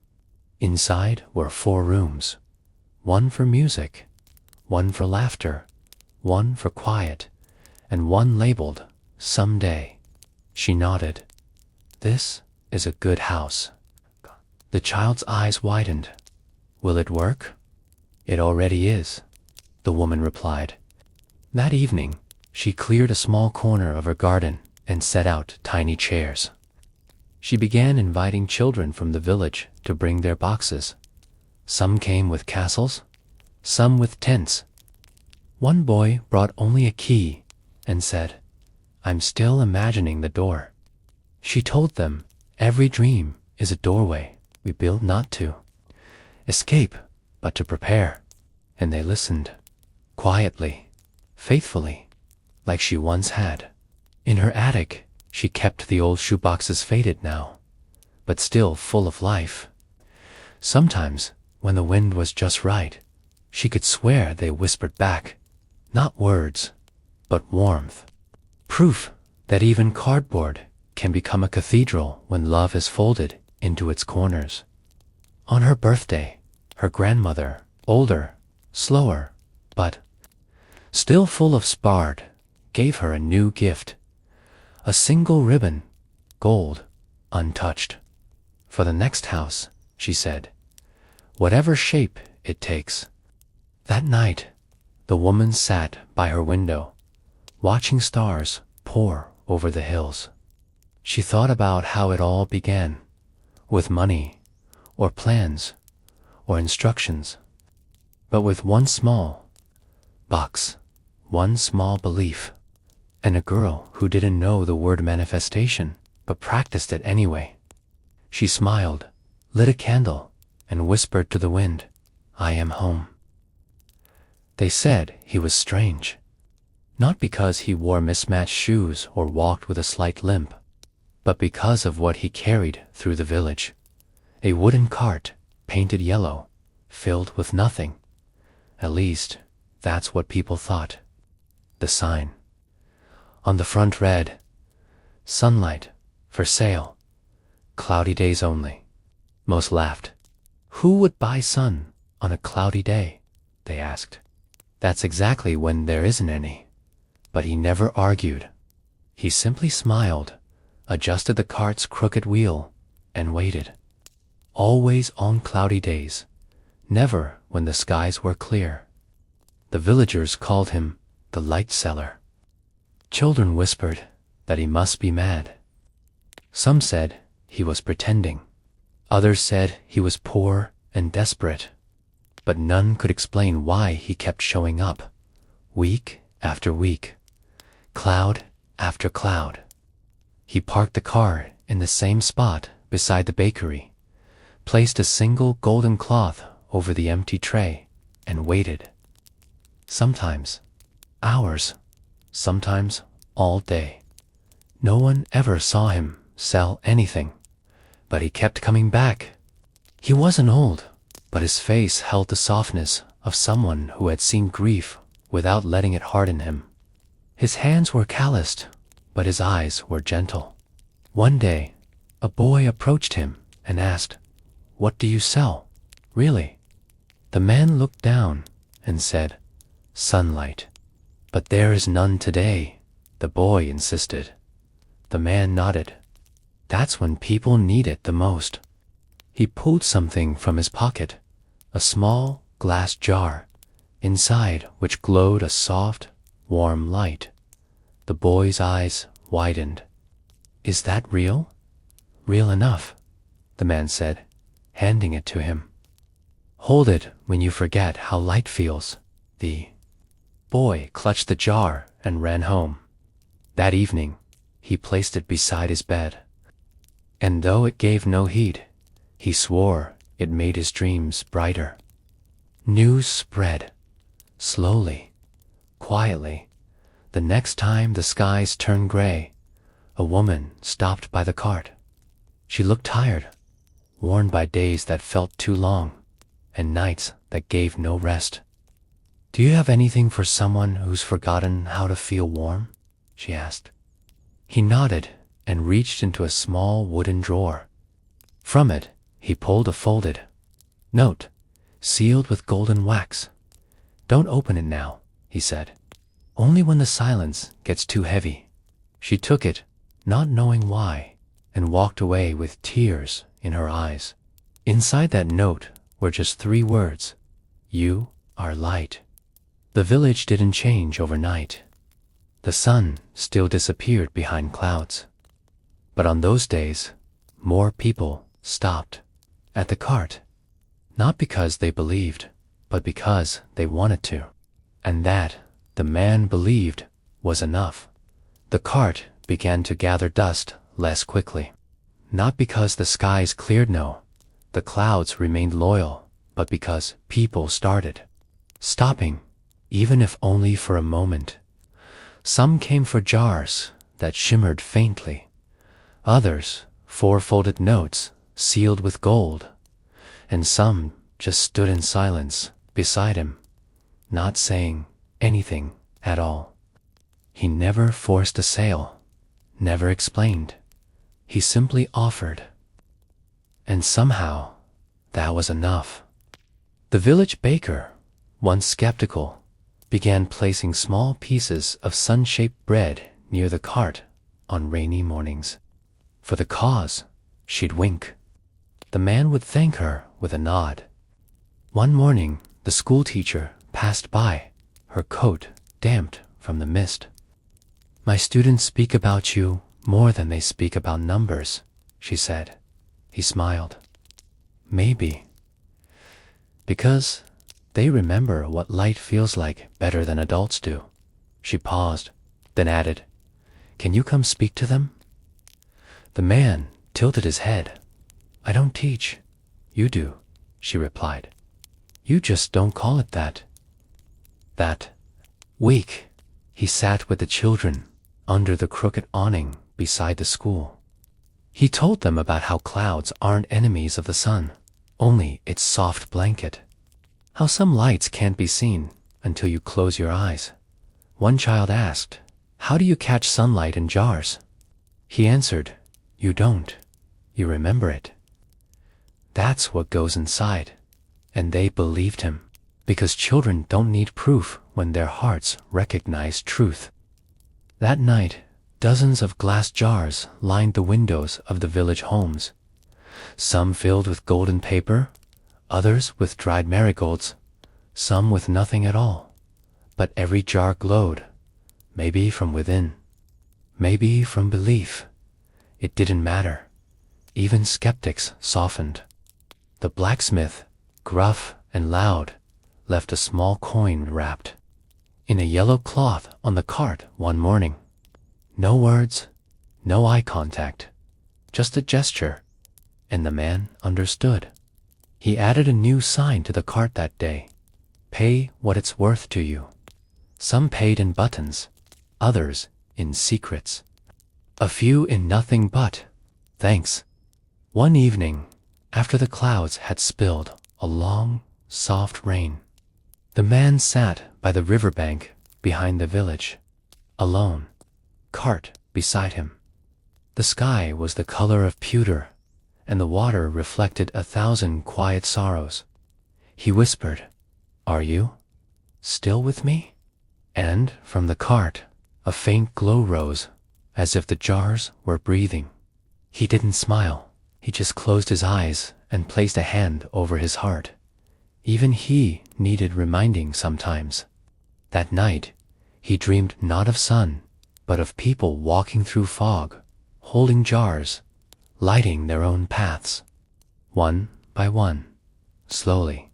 Inside were 4 rooms, one for music, one for laughter, one for quiet, and one labeled "Someday." She nodded. "This is a good house." The child's eyes widened. "Will it work?" "It already is," the woman replied. That evening, she cleared a small corner of her garden and set out tiny chairs. She began inviting children from the village to bring their boxes. Some came with castles, some with tents. One boy brought only a key and said, "I'm still imagining the door." She told them every dream is a doorway we build not to escape, but to prepare. And they listened, quietly, faithfully, like she once had. In her attic, she kept the old shoeboxes faded now, but still full of life. Sometimes, when the wind was just right, she could swear they whispered back, not words, but warmth. Proof that even cardboard can become a cathedral when love is folded into its corners. On her birthday, her grandmother, older, slower, but still full of spard, gave her a new gift. A single ribbon, gold, untouched. "For the next house," she said, "whatever shape it takes." That night, the woman sat by her window, watching stars pour over the hills. She thought about how it all began, with money, or plans, or instructions, but with one small box, one small belief, and a girl who didn't know the word manifestation, but practiced it anyway. She smiled, lit a candle, and whispered to the wind, "I am home." They said he was strange, not because he wore mismatched shoes or walked with a slight limp, but because of what he carried through the village. A wooden cart, painted yellow, filled with nothing. At least, that's what people thought. The sign. On the front read, "Sunlight, for sale, cloudy days only." Most laughed. Who would buy sun on a cloudy day? They asked. That's exactly when there isn't any. But he never argued. He simply smiled, adjusted the cart's crooked wheel, and waited. Always on cloudy days, never when the skies were clear. The villagers called him the light seller. Children whispered that he must be mad. Some said he was pretending. Others said he was poor and desperate. But none could explain why he kept showing up, week after week, cloud after cloud. He parked the car in the same spot beside the bakery, placed a single golden cloth over the empty tray, and waited. Sometimes hours, sometimes all day. No one ever saw him sell anything, but he kept coming back. He wasn't old, but his face held the softness of someone who had seen grief without letting it harden him. His hands were calloused, but his eyes were gentle. One day, a boy approached him and asked, "What do you sell, really?" The man looked down and said, "Sunlight." "But there is none today," the boy insisted. The man nodded. "That's when people need it the most." He pulled something from his pocket, a small glass jar, inside which glowed a soft, warm light. The boy's eyes widened. "Is that real?" "Real enough," the man said, handing it to him. "Hold it when you forget how light feels." The boy clutched the jar and ran home. That evening, he placed it beside his bed. And though it gave no heat, he swore it made his dreams brighter. News spread, slowly, quietly. The next time the skies turned gray, a woman stopped by the cart. She looked tired, worn by days that felt too long, and nights that gave no rest. "Do you have anything for someone who's forgotten how to feel warm?" she asked. He nodded and reached into a small wooden drawer. From it, he pulled a folded note, sealed with golden wax. "Don't open it now," he said. "Only when the silence gets too heavy." She took it, not knowing why, and walked away with tears in her eyes. Inside that note were just 3 words: "You are light." The village didn't change overnight. The sun still disappeared behind clouds. But on those days, more people stopped at the cart, not because they believed, but because they wanted to. And that, the man believed, was enough. The cart began to gather dust less quickly. Not because the skies cleared, no, the clouds remained loyal, but because people started stopping, even if only for a moment. Some came for jars that shimmered faintly, others 4-folded notes sealed with gold, and some just stood in silence beside him, not saying anything at all. He never forced a sale, never explained. He simply offered. And somehow, that was enough. The village baker, once skeptical, began placing small pieces of sun-shaped bread near the cart on rainy mornings. For the cause, she'd wink. The man would thank her with a nod. One morning, the schoolteacher passed by, her coat damped from the mist. "My students speak about you more than they speak about numbers," she said. He smiled. "Maybe. Because they remember what light feels like better than adults do." She paused, then added, "Can you come speak to them?" The man tilted his head. "I don't teach. You do," she replied. "You just don't call it that." That week, he sat with the children under the crooked awning beside the school. He told them about how clouds aren't enemies of the sun, only its soft blanket. How some lights can't be seen until you close your eyes. One child asked, How do you catch sunlight in jars? He answered, You don't. You remember it. That's what goes inside. And they believed him, because children don't need proof when their hearts recognize truth. That night, dozens of glass jars lined the windows of the village homes, some filled with golden paper, others with dried marigolds, some with nothing at all. But every jar glowed, maybe from within, maybe from belief. It didn't matter. Even skeptics softened. The blacksmith, gruff and loud, left a small coin wrapped in a yellow cloth on the cart one morning. No words, no eye contact, just a gesture, and the man understood. He added a new sign to the cart that day. Pay what it's worth to you. Some paid in buttons, others in secrets, a few in nothing but thanks. One evening, after the clouds had spilled a long, soft rain, the man sat by the riverbank behind the village, alone, cart beside him. The sky was the color of pewter, and the water reflected 1,000 quiet sorrows. He whispered, Are you still with me? And from the cart, a faint glow rose, as if the jars were breathing. He didn't smile. He just closed his eyes and placed a hand over his heart. Even he needed reminding sometimes. That night, he dreamed not of sun, but of people walking through fog, holding jars, lighting their own paths, one by one, slowly,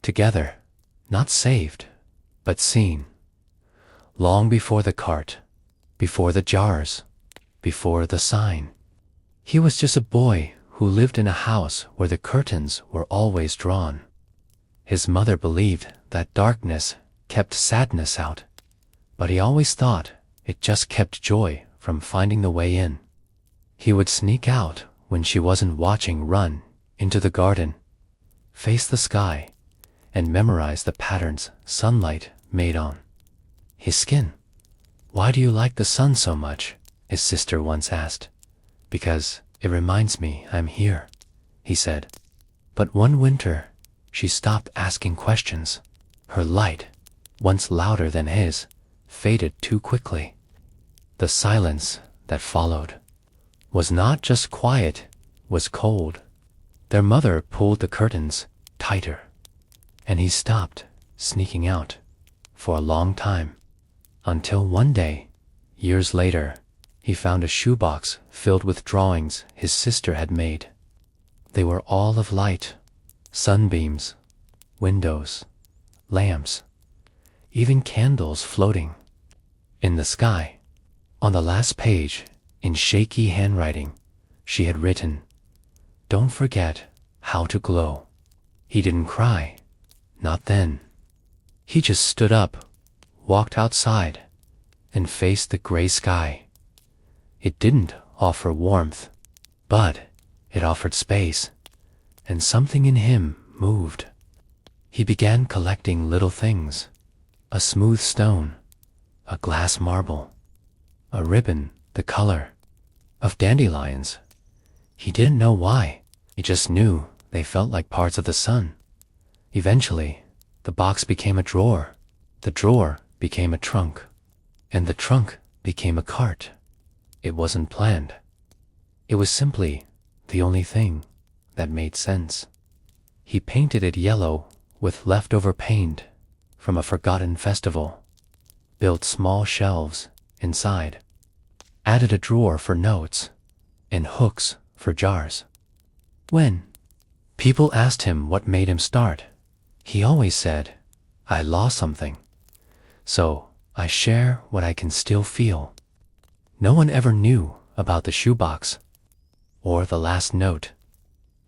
together, not saved, but seen. Long before the cart, before the jars, before the sign. He was just a boy who lived in a house where the curtains were always drawn. His mother believed that darkness kept sadness out, but he always thought it just kept joy from finding the way in. He would sneak out when she wasn't watching, run into the garden, face the sky, and memorize the patterns sunlight made on his skin. Why do you like the sun so much? His sister once asked. Because it reminds me I'm here, he said. But one winter, she stopped asking questions. Her light, once louder than his, faded too quickly. The silence that followed was not just quiet, was cold. Their mother pulled the curtains tighter, and he stopped sneaking out for a long time, until one day, years later, he found a shoebox filled with drawings his sister had made. They were all of light, sunbeams, windows, lamps, even candles floating in the sky. On the last page, in shaky handwriting, she had written, Don't forget how to glow. He didn't cry, not then. He just stood up, walked outside, and faced the gray sky. It didn't offer warmth, but it offered space, and something in him moved. He began collecting little things, a smooth stone, a glass marble, a ribbon the color of dandelions. He didn't know why, he just knew they felt like parts of the sun. Eventually, the box became a drawer, the drawer became a trunk, and the trunk became a cart. It wasn't planned. It was simply the only thing that made sense. He painted it yellow with leftover paint from a forgotten festival, built small shelves inside, added a drawer for notes, and hooks for jars. When people asked him what made him start, he always said, I lost something, so I share what I can still feel. No one ever knew about the shoebox or the last note,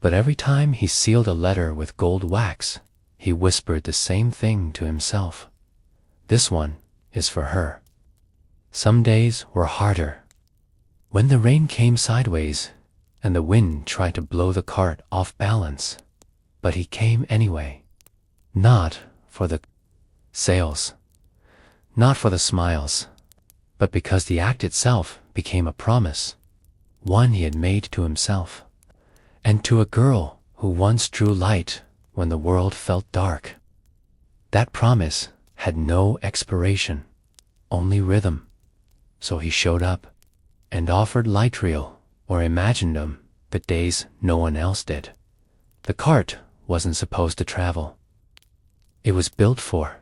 but every time he sealed a letter with gold wax, he whispered the same thing to himself. This one is for her. Some days were harder. When the rain came sideways and the wind tried to blow the cart off balance, but he came anyway. Not for the sales, not for the smiles, but because the act itself became a promise, one he had made to himself, and to a girl who once drew light when the world felt dark. That promise had no expiration, only rhythm. So he showed up and offered light reel or imagined them the days no one else did. The cart wasn't supposed to travel. It was built for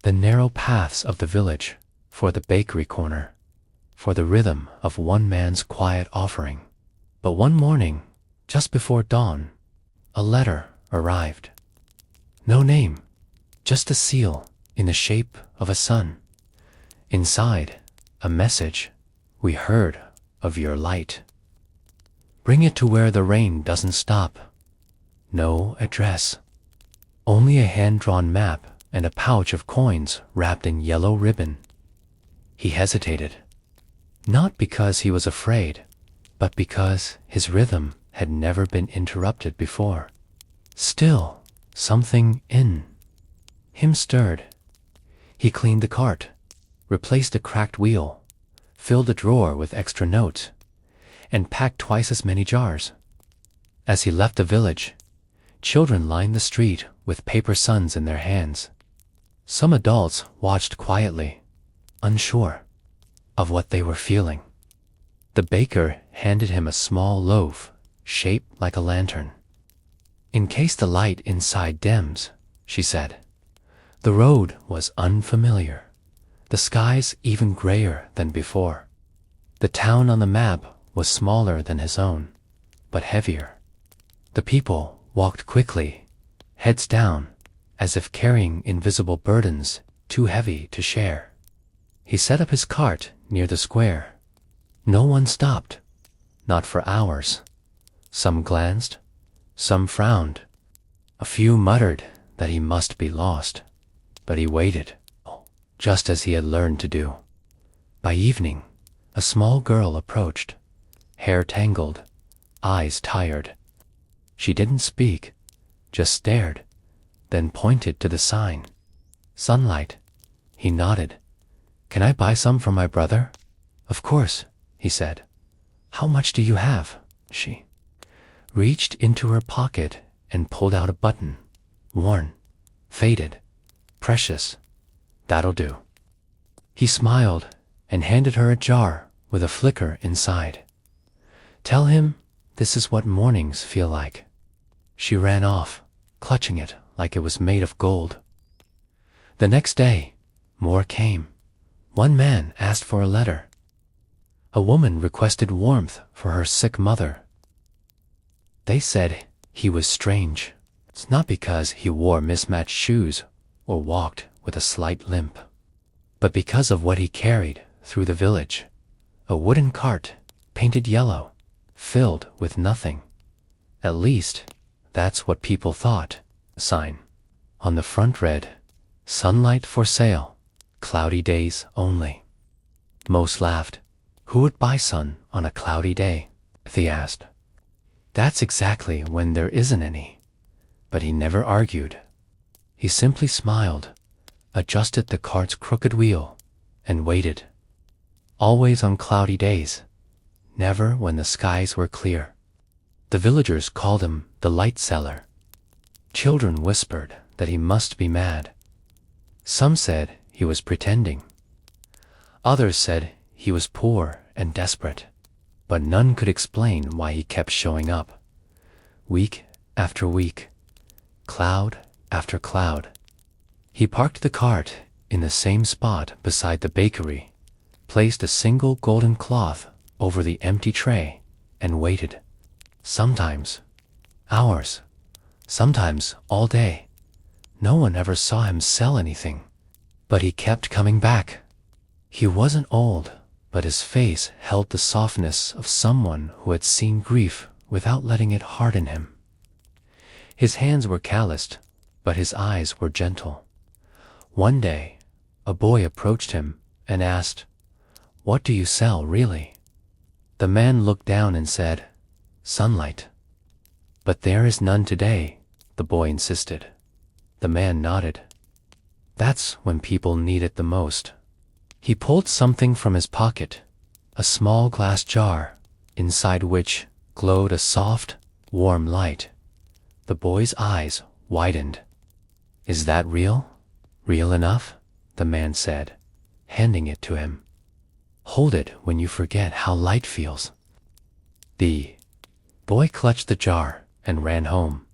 the narrow paths of the village, for the bakery corner, for the rhythm of one man's quiet offering. But one morning, just before dawn, a letter arrived. No name, just a seal in the shape of a sun. Inside, a message: we heard of your light. Bring it to where the rain doesn't stop. No address, only a hand-drawn map and a pouch of coins wrapped in yellow ribbon. He hesitated, not because he was afraid, but because his rhythm had never been interrupted before. Still, something in him stirred. He cleaned the cart, replaced a cracked wheel, filled a drawer with extra notes, and packed twice as many jars. As he left the village, children lined the street with paper suns in their hands. Some adults watched quietly, unsure of what they were feeling. The baker handed him a small loaf shaped like a lantern. In case the light inside dims, she said. The road was unfamiliar, the skies even grayer than before. The town on the map was smaller than his own, but heavier. The people walked quickly, heads down, as if carrying invisible burdens too heavy to share. He set up his cart near the square. No one stopped, not for hours. Some glanced, some frowned. A few muttered that he must be lost, but he waited, just as he had learned to do. By evening, a small girl approached, hair tangled, eyes tired. She didn't speak, just stared, then pointed to the sign. Sunlight. He nodded. Can I buy some for my brother? Of course, he said. How much do you have? She reached into her pocket and pulled out a button. Worn, faded, precious. That'll do. He smiled and handed her a jar with a flicker inside. Tell him this is what mornings feel like. She ran off, clutching it like it was made of gold. The next day, more came. One man asked for a letter. A woman requested warmth for her sick mother. They said he was strange. It's not because he wore mismatched shoes or walked with a slight limp, but because of what he carried through the village. A wooden cart, painted yellow, filled with nothing. At least, that's what people thought. A sign on the front read, "Sunlight for sale, cloudy days only." Most laughed. Who would buy sun on a cloudy day? They asked. That's exactly when there isn't any. But he never argued. He simply smiled, adjusted the cart's crooked wheel, and waited. Always on cloudy days, never when the skies were clear. The villagers called him the light seller. Children whispered that he must be mad. Some said he was pretending. Others said he was poor and desperate, but none could explain why he kept showing up. Week after week, cloud after cloud. He parked the cart in the same spot beside the bakery, placed a single golden cloth over the empty tray, and waited. Sometimes hours, sometimes all day. No one ever saw him sell anything, but he kept coming back. He wasn't old, but his face held the softness of someone who had seen grief without letting it harden him. His hands were calloused, but his eyes were gentle. One day, a boy approached him and asked, "What do you sell, really?" The man looked down and said, "Sunlight." "But there is none today," the boy insisted. The man nodded. "That's when people need it the most." He pulled something from his pocket, a small glass jar, inside which glowed a soft, warm light. The boy's eyes widened. "Is that real? Real enough?" the man said, handing it to him. "Hold it when you forget how light feels." The boy clutched the jar and ran home.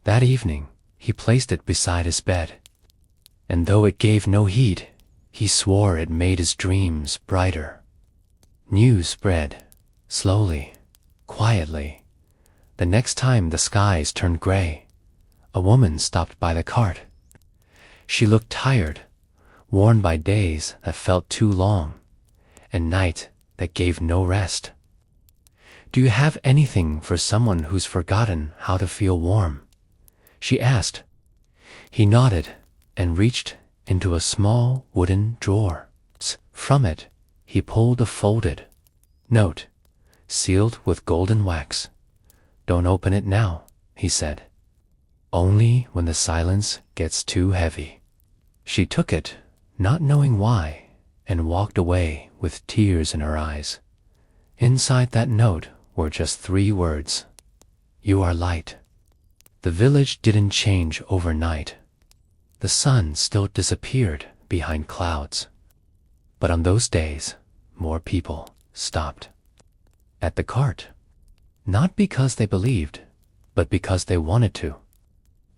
That evening, he placed it beside his bed, and though it gave no heed, he swore it made his dreams brighter. News spread, slowly, quietly. The next time the skies turned gray, a woman stopped by the cart. She looked tired, worn by days that felt too long, and night that gave no rest. "Do you have anything for someone who's forgotten how to feel warm?" she asked. He nodded and reached into a small wooden drawer. From it, he pulled a folded note, sealed with golden wax. "Don't open it now," he said. "Only when the silence gets too heavy." She took it, not knowing why, and walked away with tears in her eyes. Inside that note were just 3 words: "You are light." The village didn't change overnight. The sun still disappeared behind clouds. But on those days, more people stopped at the cart, not because they believed, but because they wanted to.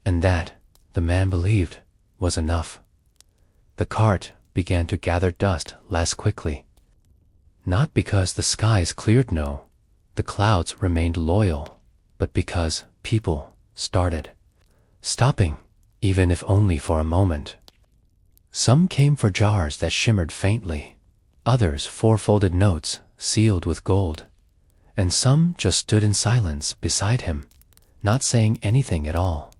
And that, the man believed, was enough. The cart began to gather dust less quickly. Not because the skies cleared, no, the clouds remained loyal, but because people started stopping, even if only for a moment. Some came for jars that shimmered faintly, others 4-folded notes sealed with gold, and some just stood in silence beside him, not saying anything at all.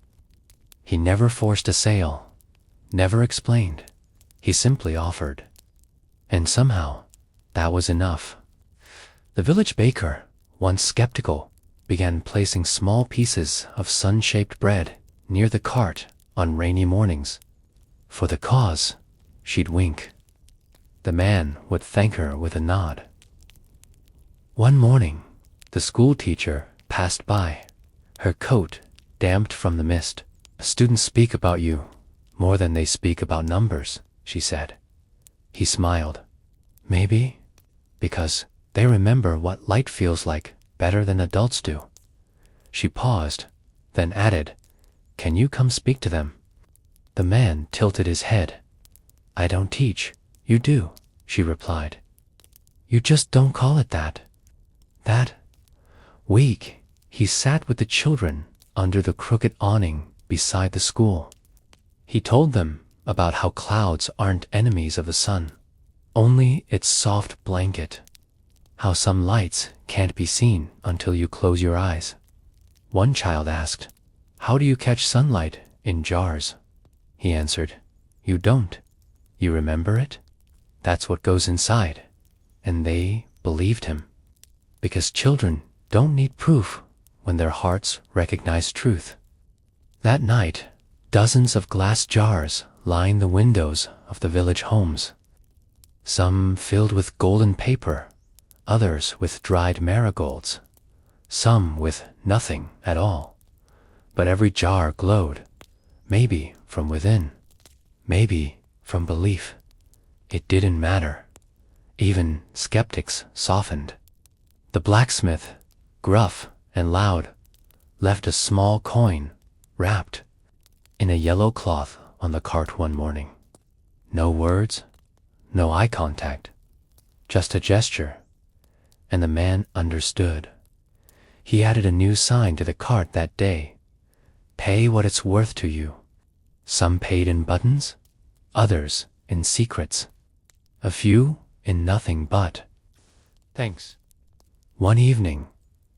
He never forced a sale, never explained. He simply offered. And somehow, that was enough. The village baker, once skeptical, began placing small pieces of sun-shaped bread near the cart on rainy mornings. For the cause, she'd wink. The man would thank her with a nod. One morning, the school teacher passed by, her coat damped from the mist. "Students speak about you more than they speak about numbers," she said. He smiled. "Maybe because they remember what light feels like better than adults do." She paused, then added, "Can you come speak to them?" The man tilted his head. "I don't teach. You do," she replied. "You just don't call it that." That week, he sat with the children under the crooked awning beside the school. He told them about how clouds aren't enemies of the sun, only its soft blanket. How some lights can't be seen until you close your eyes. One child asked, "How do you catch sunlight in jars?" He answered, "You don't. You remember it? That's what goes inside." And they believed him. Because children don't need proof when their hearts recognize truth. That night, dozens of glass jars lined the windows of the village homes. Some filled with golden paper, others with dried marigolds, some with nothing at all. But every jar glowed, maybe from within, maybe from belief. It didn't matter. Even skeptics softened. The blacksmith, gruff and loud, left a small coin wrapped in a yellow cloth on the cart one morning. No words, no eye contact, just a gesture, and the man understood. He added a new sign to the cart that day: "Pay what it's worth to you." Some paid in buttons, others in secrets, a few in nothing but thanks. One evening,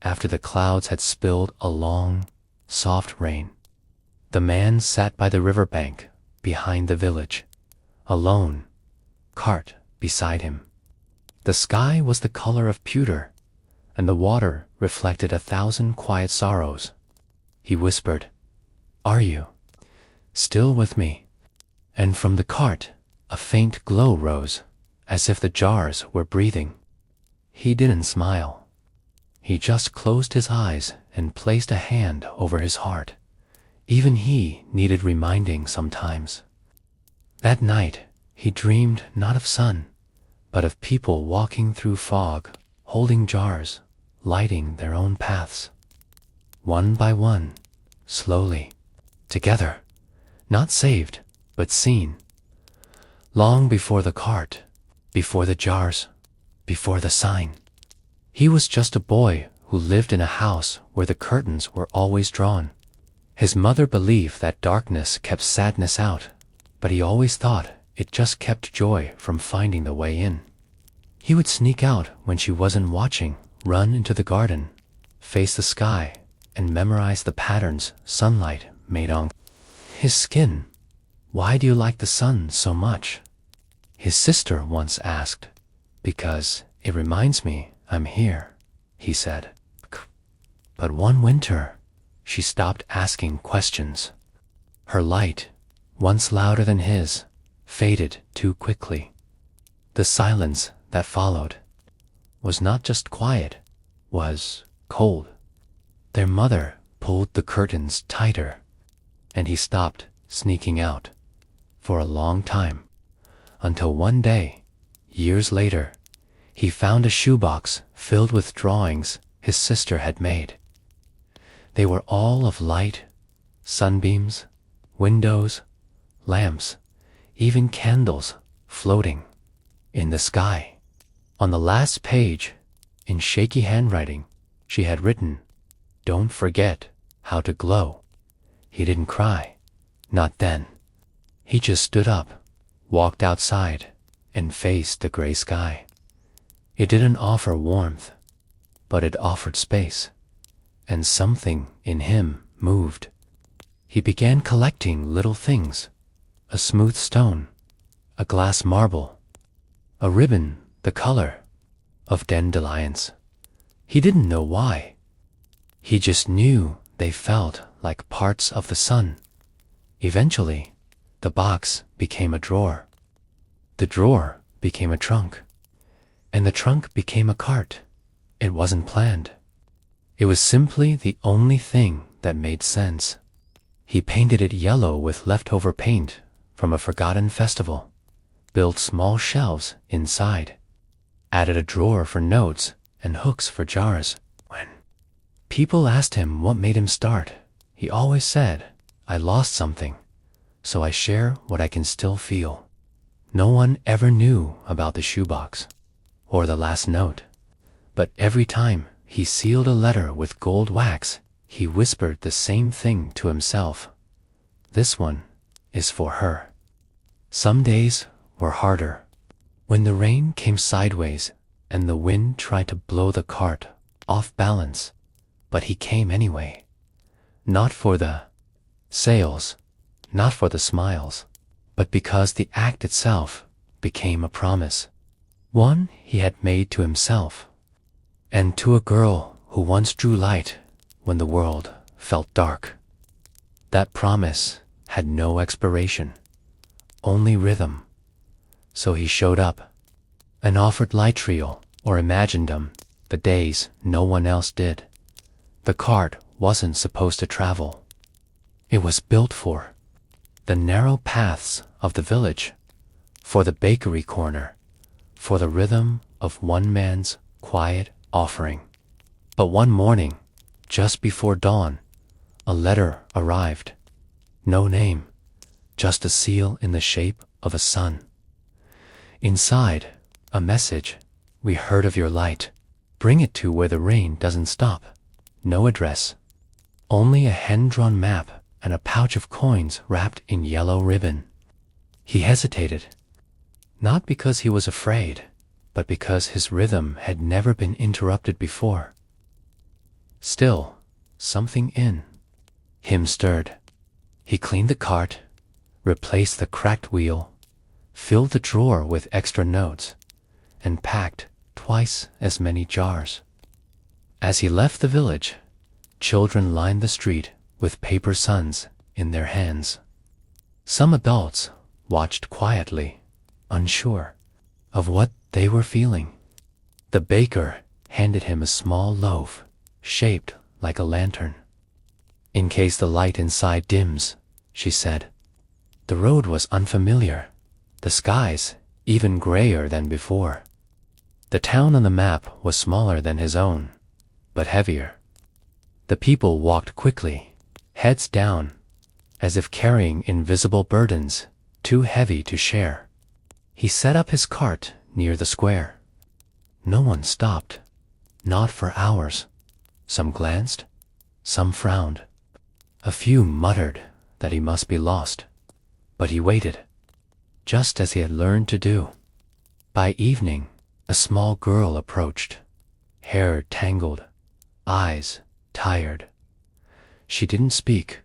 after the clouds had spilled a long, soft rain, the man sat by the riverbank behind the village, alone, cart beside him. The sky was the color of pewter, and the water reflected 1,000 quiet sorrows. He whispered, "Are you still with me?" And from the cart, a faint glow rose, as if the jars were breathing. He didn't smile. He just closed his eyes and placed a hand over his heart. Even he needed reminding sometimes. That night, he dreamed not of sun, but of people walking through fog, holding jars, lighting their own paths. One by one, slowly, together, not saved, but seen. Long before the cart, before the jars, before the sign. He was just a boy who lived in a house where the curtains were always drawn. His mother believed that darkness kept sadness out, but he always thought it just kept joy from finding the way in. He would sneak out when she wasn't watching, run into the garden, face the sky, and memorize the patterns sunlight made on his skin. Why do you like the sun so much? His sister once asked. Because it reminds me I'm here, he said. But one winter, she stopped asking questions. Her light, once louder than his, faded too quickly. The silence that followed was not just quiet, was cold. Their mother pulled the curtains tighter, and he stopped sneaking out for a long time, until one day, years later, he found a shoebox filled with drawings his sister had made. They were all of light, sunbeams, windows, lamps, even candles floating in the sky. On the last page, in shaky handwriting, she had written, "Don't forget how to glow." He didn't cry, not then. He just stood up, walked outside, and faced the gray sky. It didn't offer warmth, but it offered space, and something in him moved. He began collecting little things, a smooth stone, a glass marble, a ribbon the color of dandelions. He didn't know why. He just knew they felt like parts of the sun. Eventually, the box became a drawer. The drawer became a trunk. And the trunk became a cart. It wasn't planned. It was simply the only thing that made sense. He painted it yellow with leftover paint from a forgotten festival, built small shelves inside, added a drawer for notes and hooks for jars. When people asked him what made him start, he always said, "I lost something, so I share what I can still feel." No one ever knew about the shoebox or the last note, but every time he sealed a letter with gold wax, he whispered the same thing to himself. This one is for her. Some days were harder. When the rain came sideways and the wind tried to blow the cart off balance, but he came anyway. Not for the sales, not for the smiles, but because the act itself became a promise. One he had made to himself, and to a girl who once drew light when the world felt dark. That promise had no expiration, only rhythm. So he showed up and offered light trio or imagined them the days no one else did. The cart wasn't supposed to travel. It was built for the narrow paths of the village, for the bakery corner, for the rhythm of one man's quiet offering. But one morning, just before dawn, a letter arrived. No name, just a seal in the shape of a sun. Inside, a message. "We heard of your light. Bring it to where the rain doesn't stop." No address, only a hand-drawn map and a pouch of coins wrapped in yellow ribbon. He hesitated, not because he was afraid, but because his rhythm had never been interrupted before. Still, something in him stirred. He cleaned the cart, replaced the cracked wheel, filled the drawer with extra notes, and packed twice as many jars. As he left the village, children lined the street with paper suns in their hands. Some adults watched quietly, unsure. of what they were feeling. The baker handed him a small loaf, shaped like a lantern. "In case the light inside dims," she said. The road was unfamiliar, the skies even grayer than before. The town on the map was smaller than his own, but heavier. The people walked quickly, heads down, as if carrying invisible burdens too heavy to share. He set up his cart near the square. No one stopped, not for hours. Some glanced, some frowned. A few muttered that he must be lost, but he waited, just as he had learned to do. By evening, a small girl approached, hair tangled, eyes tired. She didn't speak,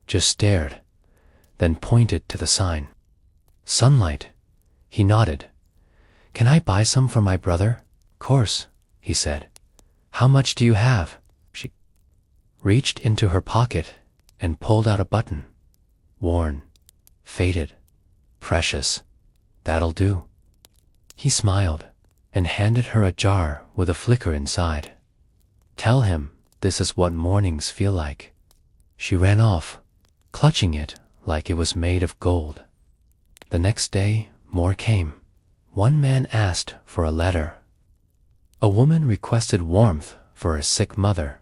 just stared, then pointed to the sign. "Sunlight," he nodded. "Can I buy some for my brother?" "Course," he said. "How much do you have?" She reached into her pocket and pulled out a button. "Worn, faded, precious. That'll do." He smiled and handed her a jar with a flicker inside. "Tell him this is what mornings feel like." She ran off, clutching it like it was made of gold. The next day, more came. One man asked for a letter. A woman requested warmth for a sick mother.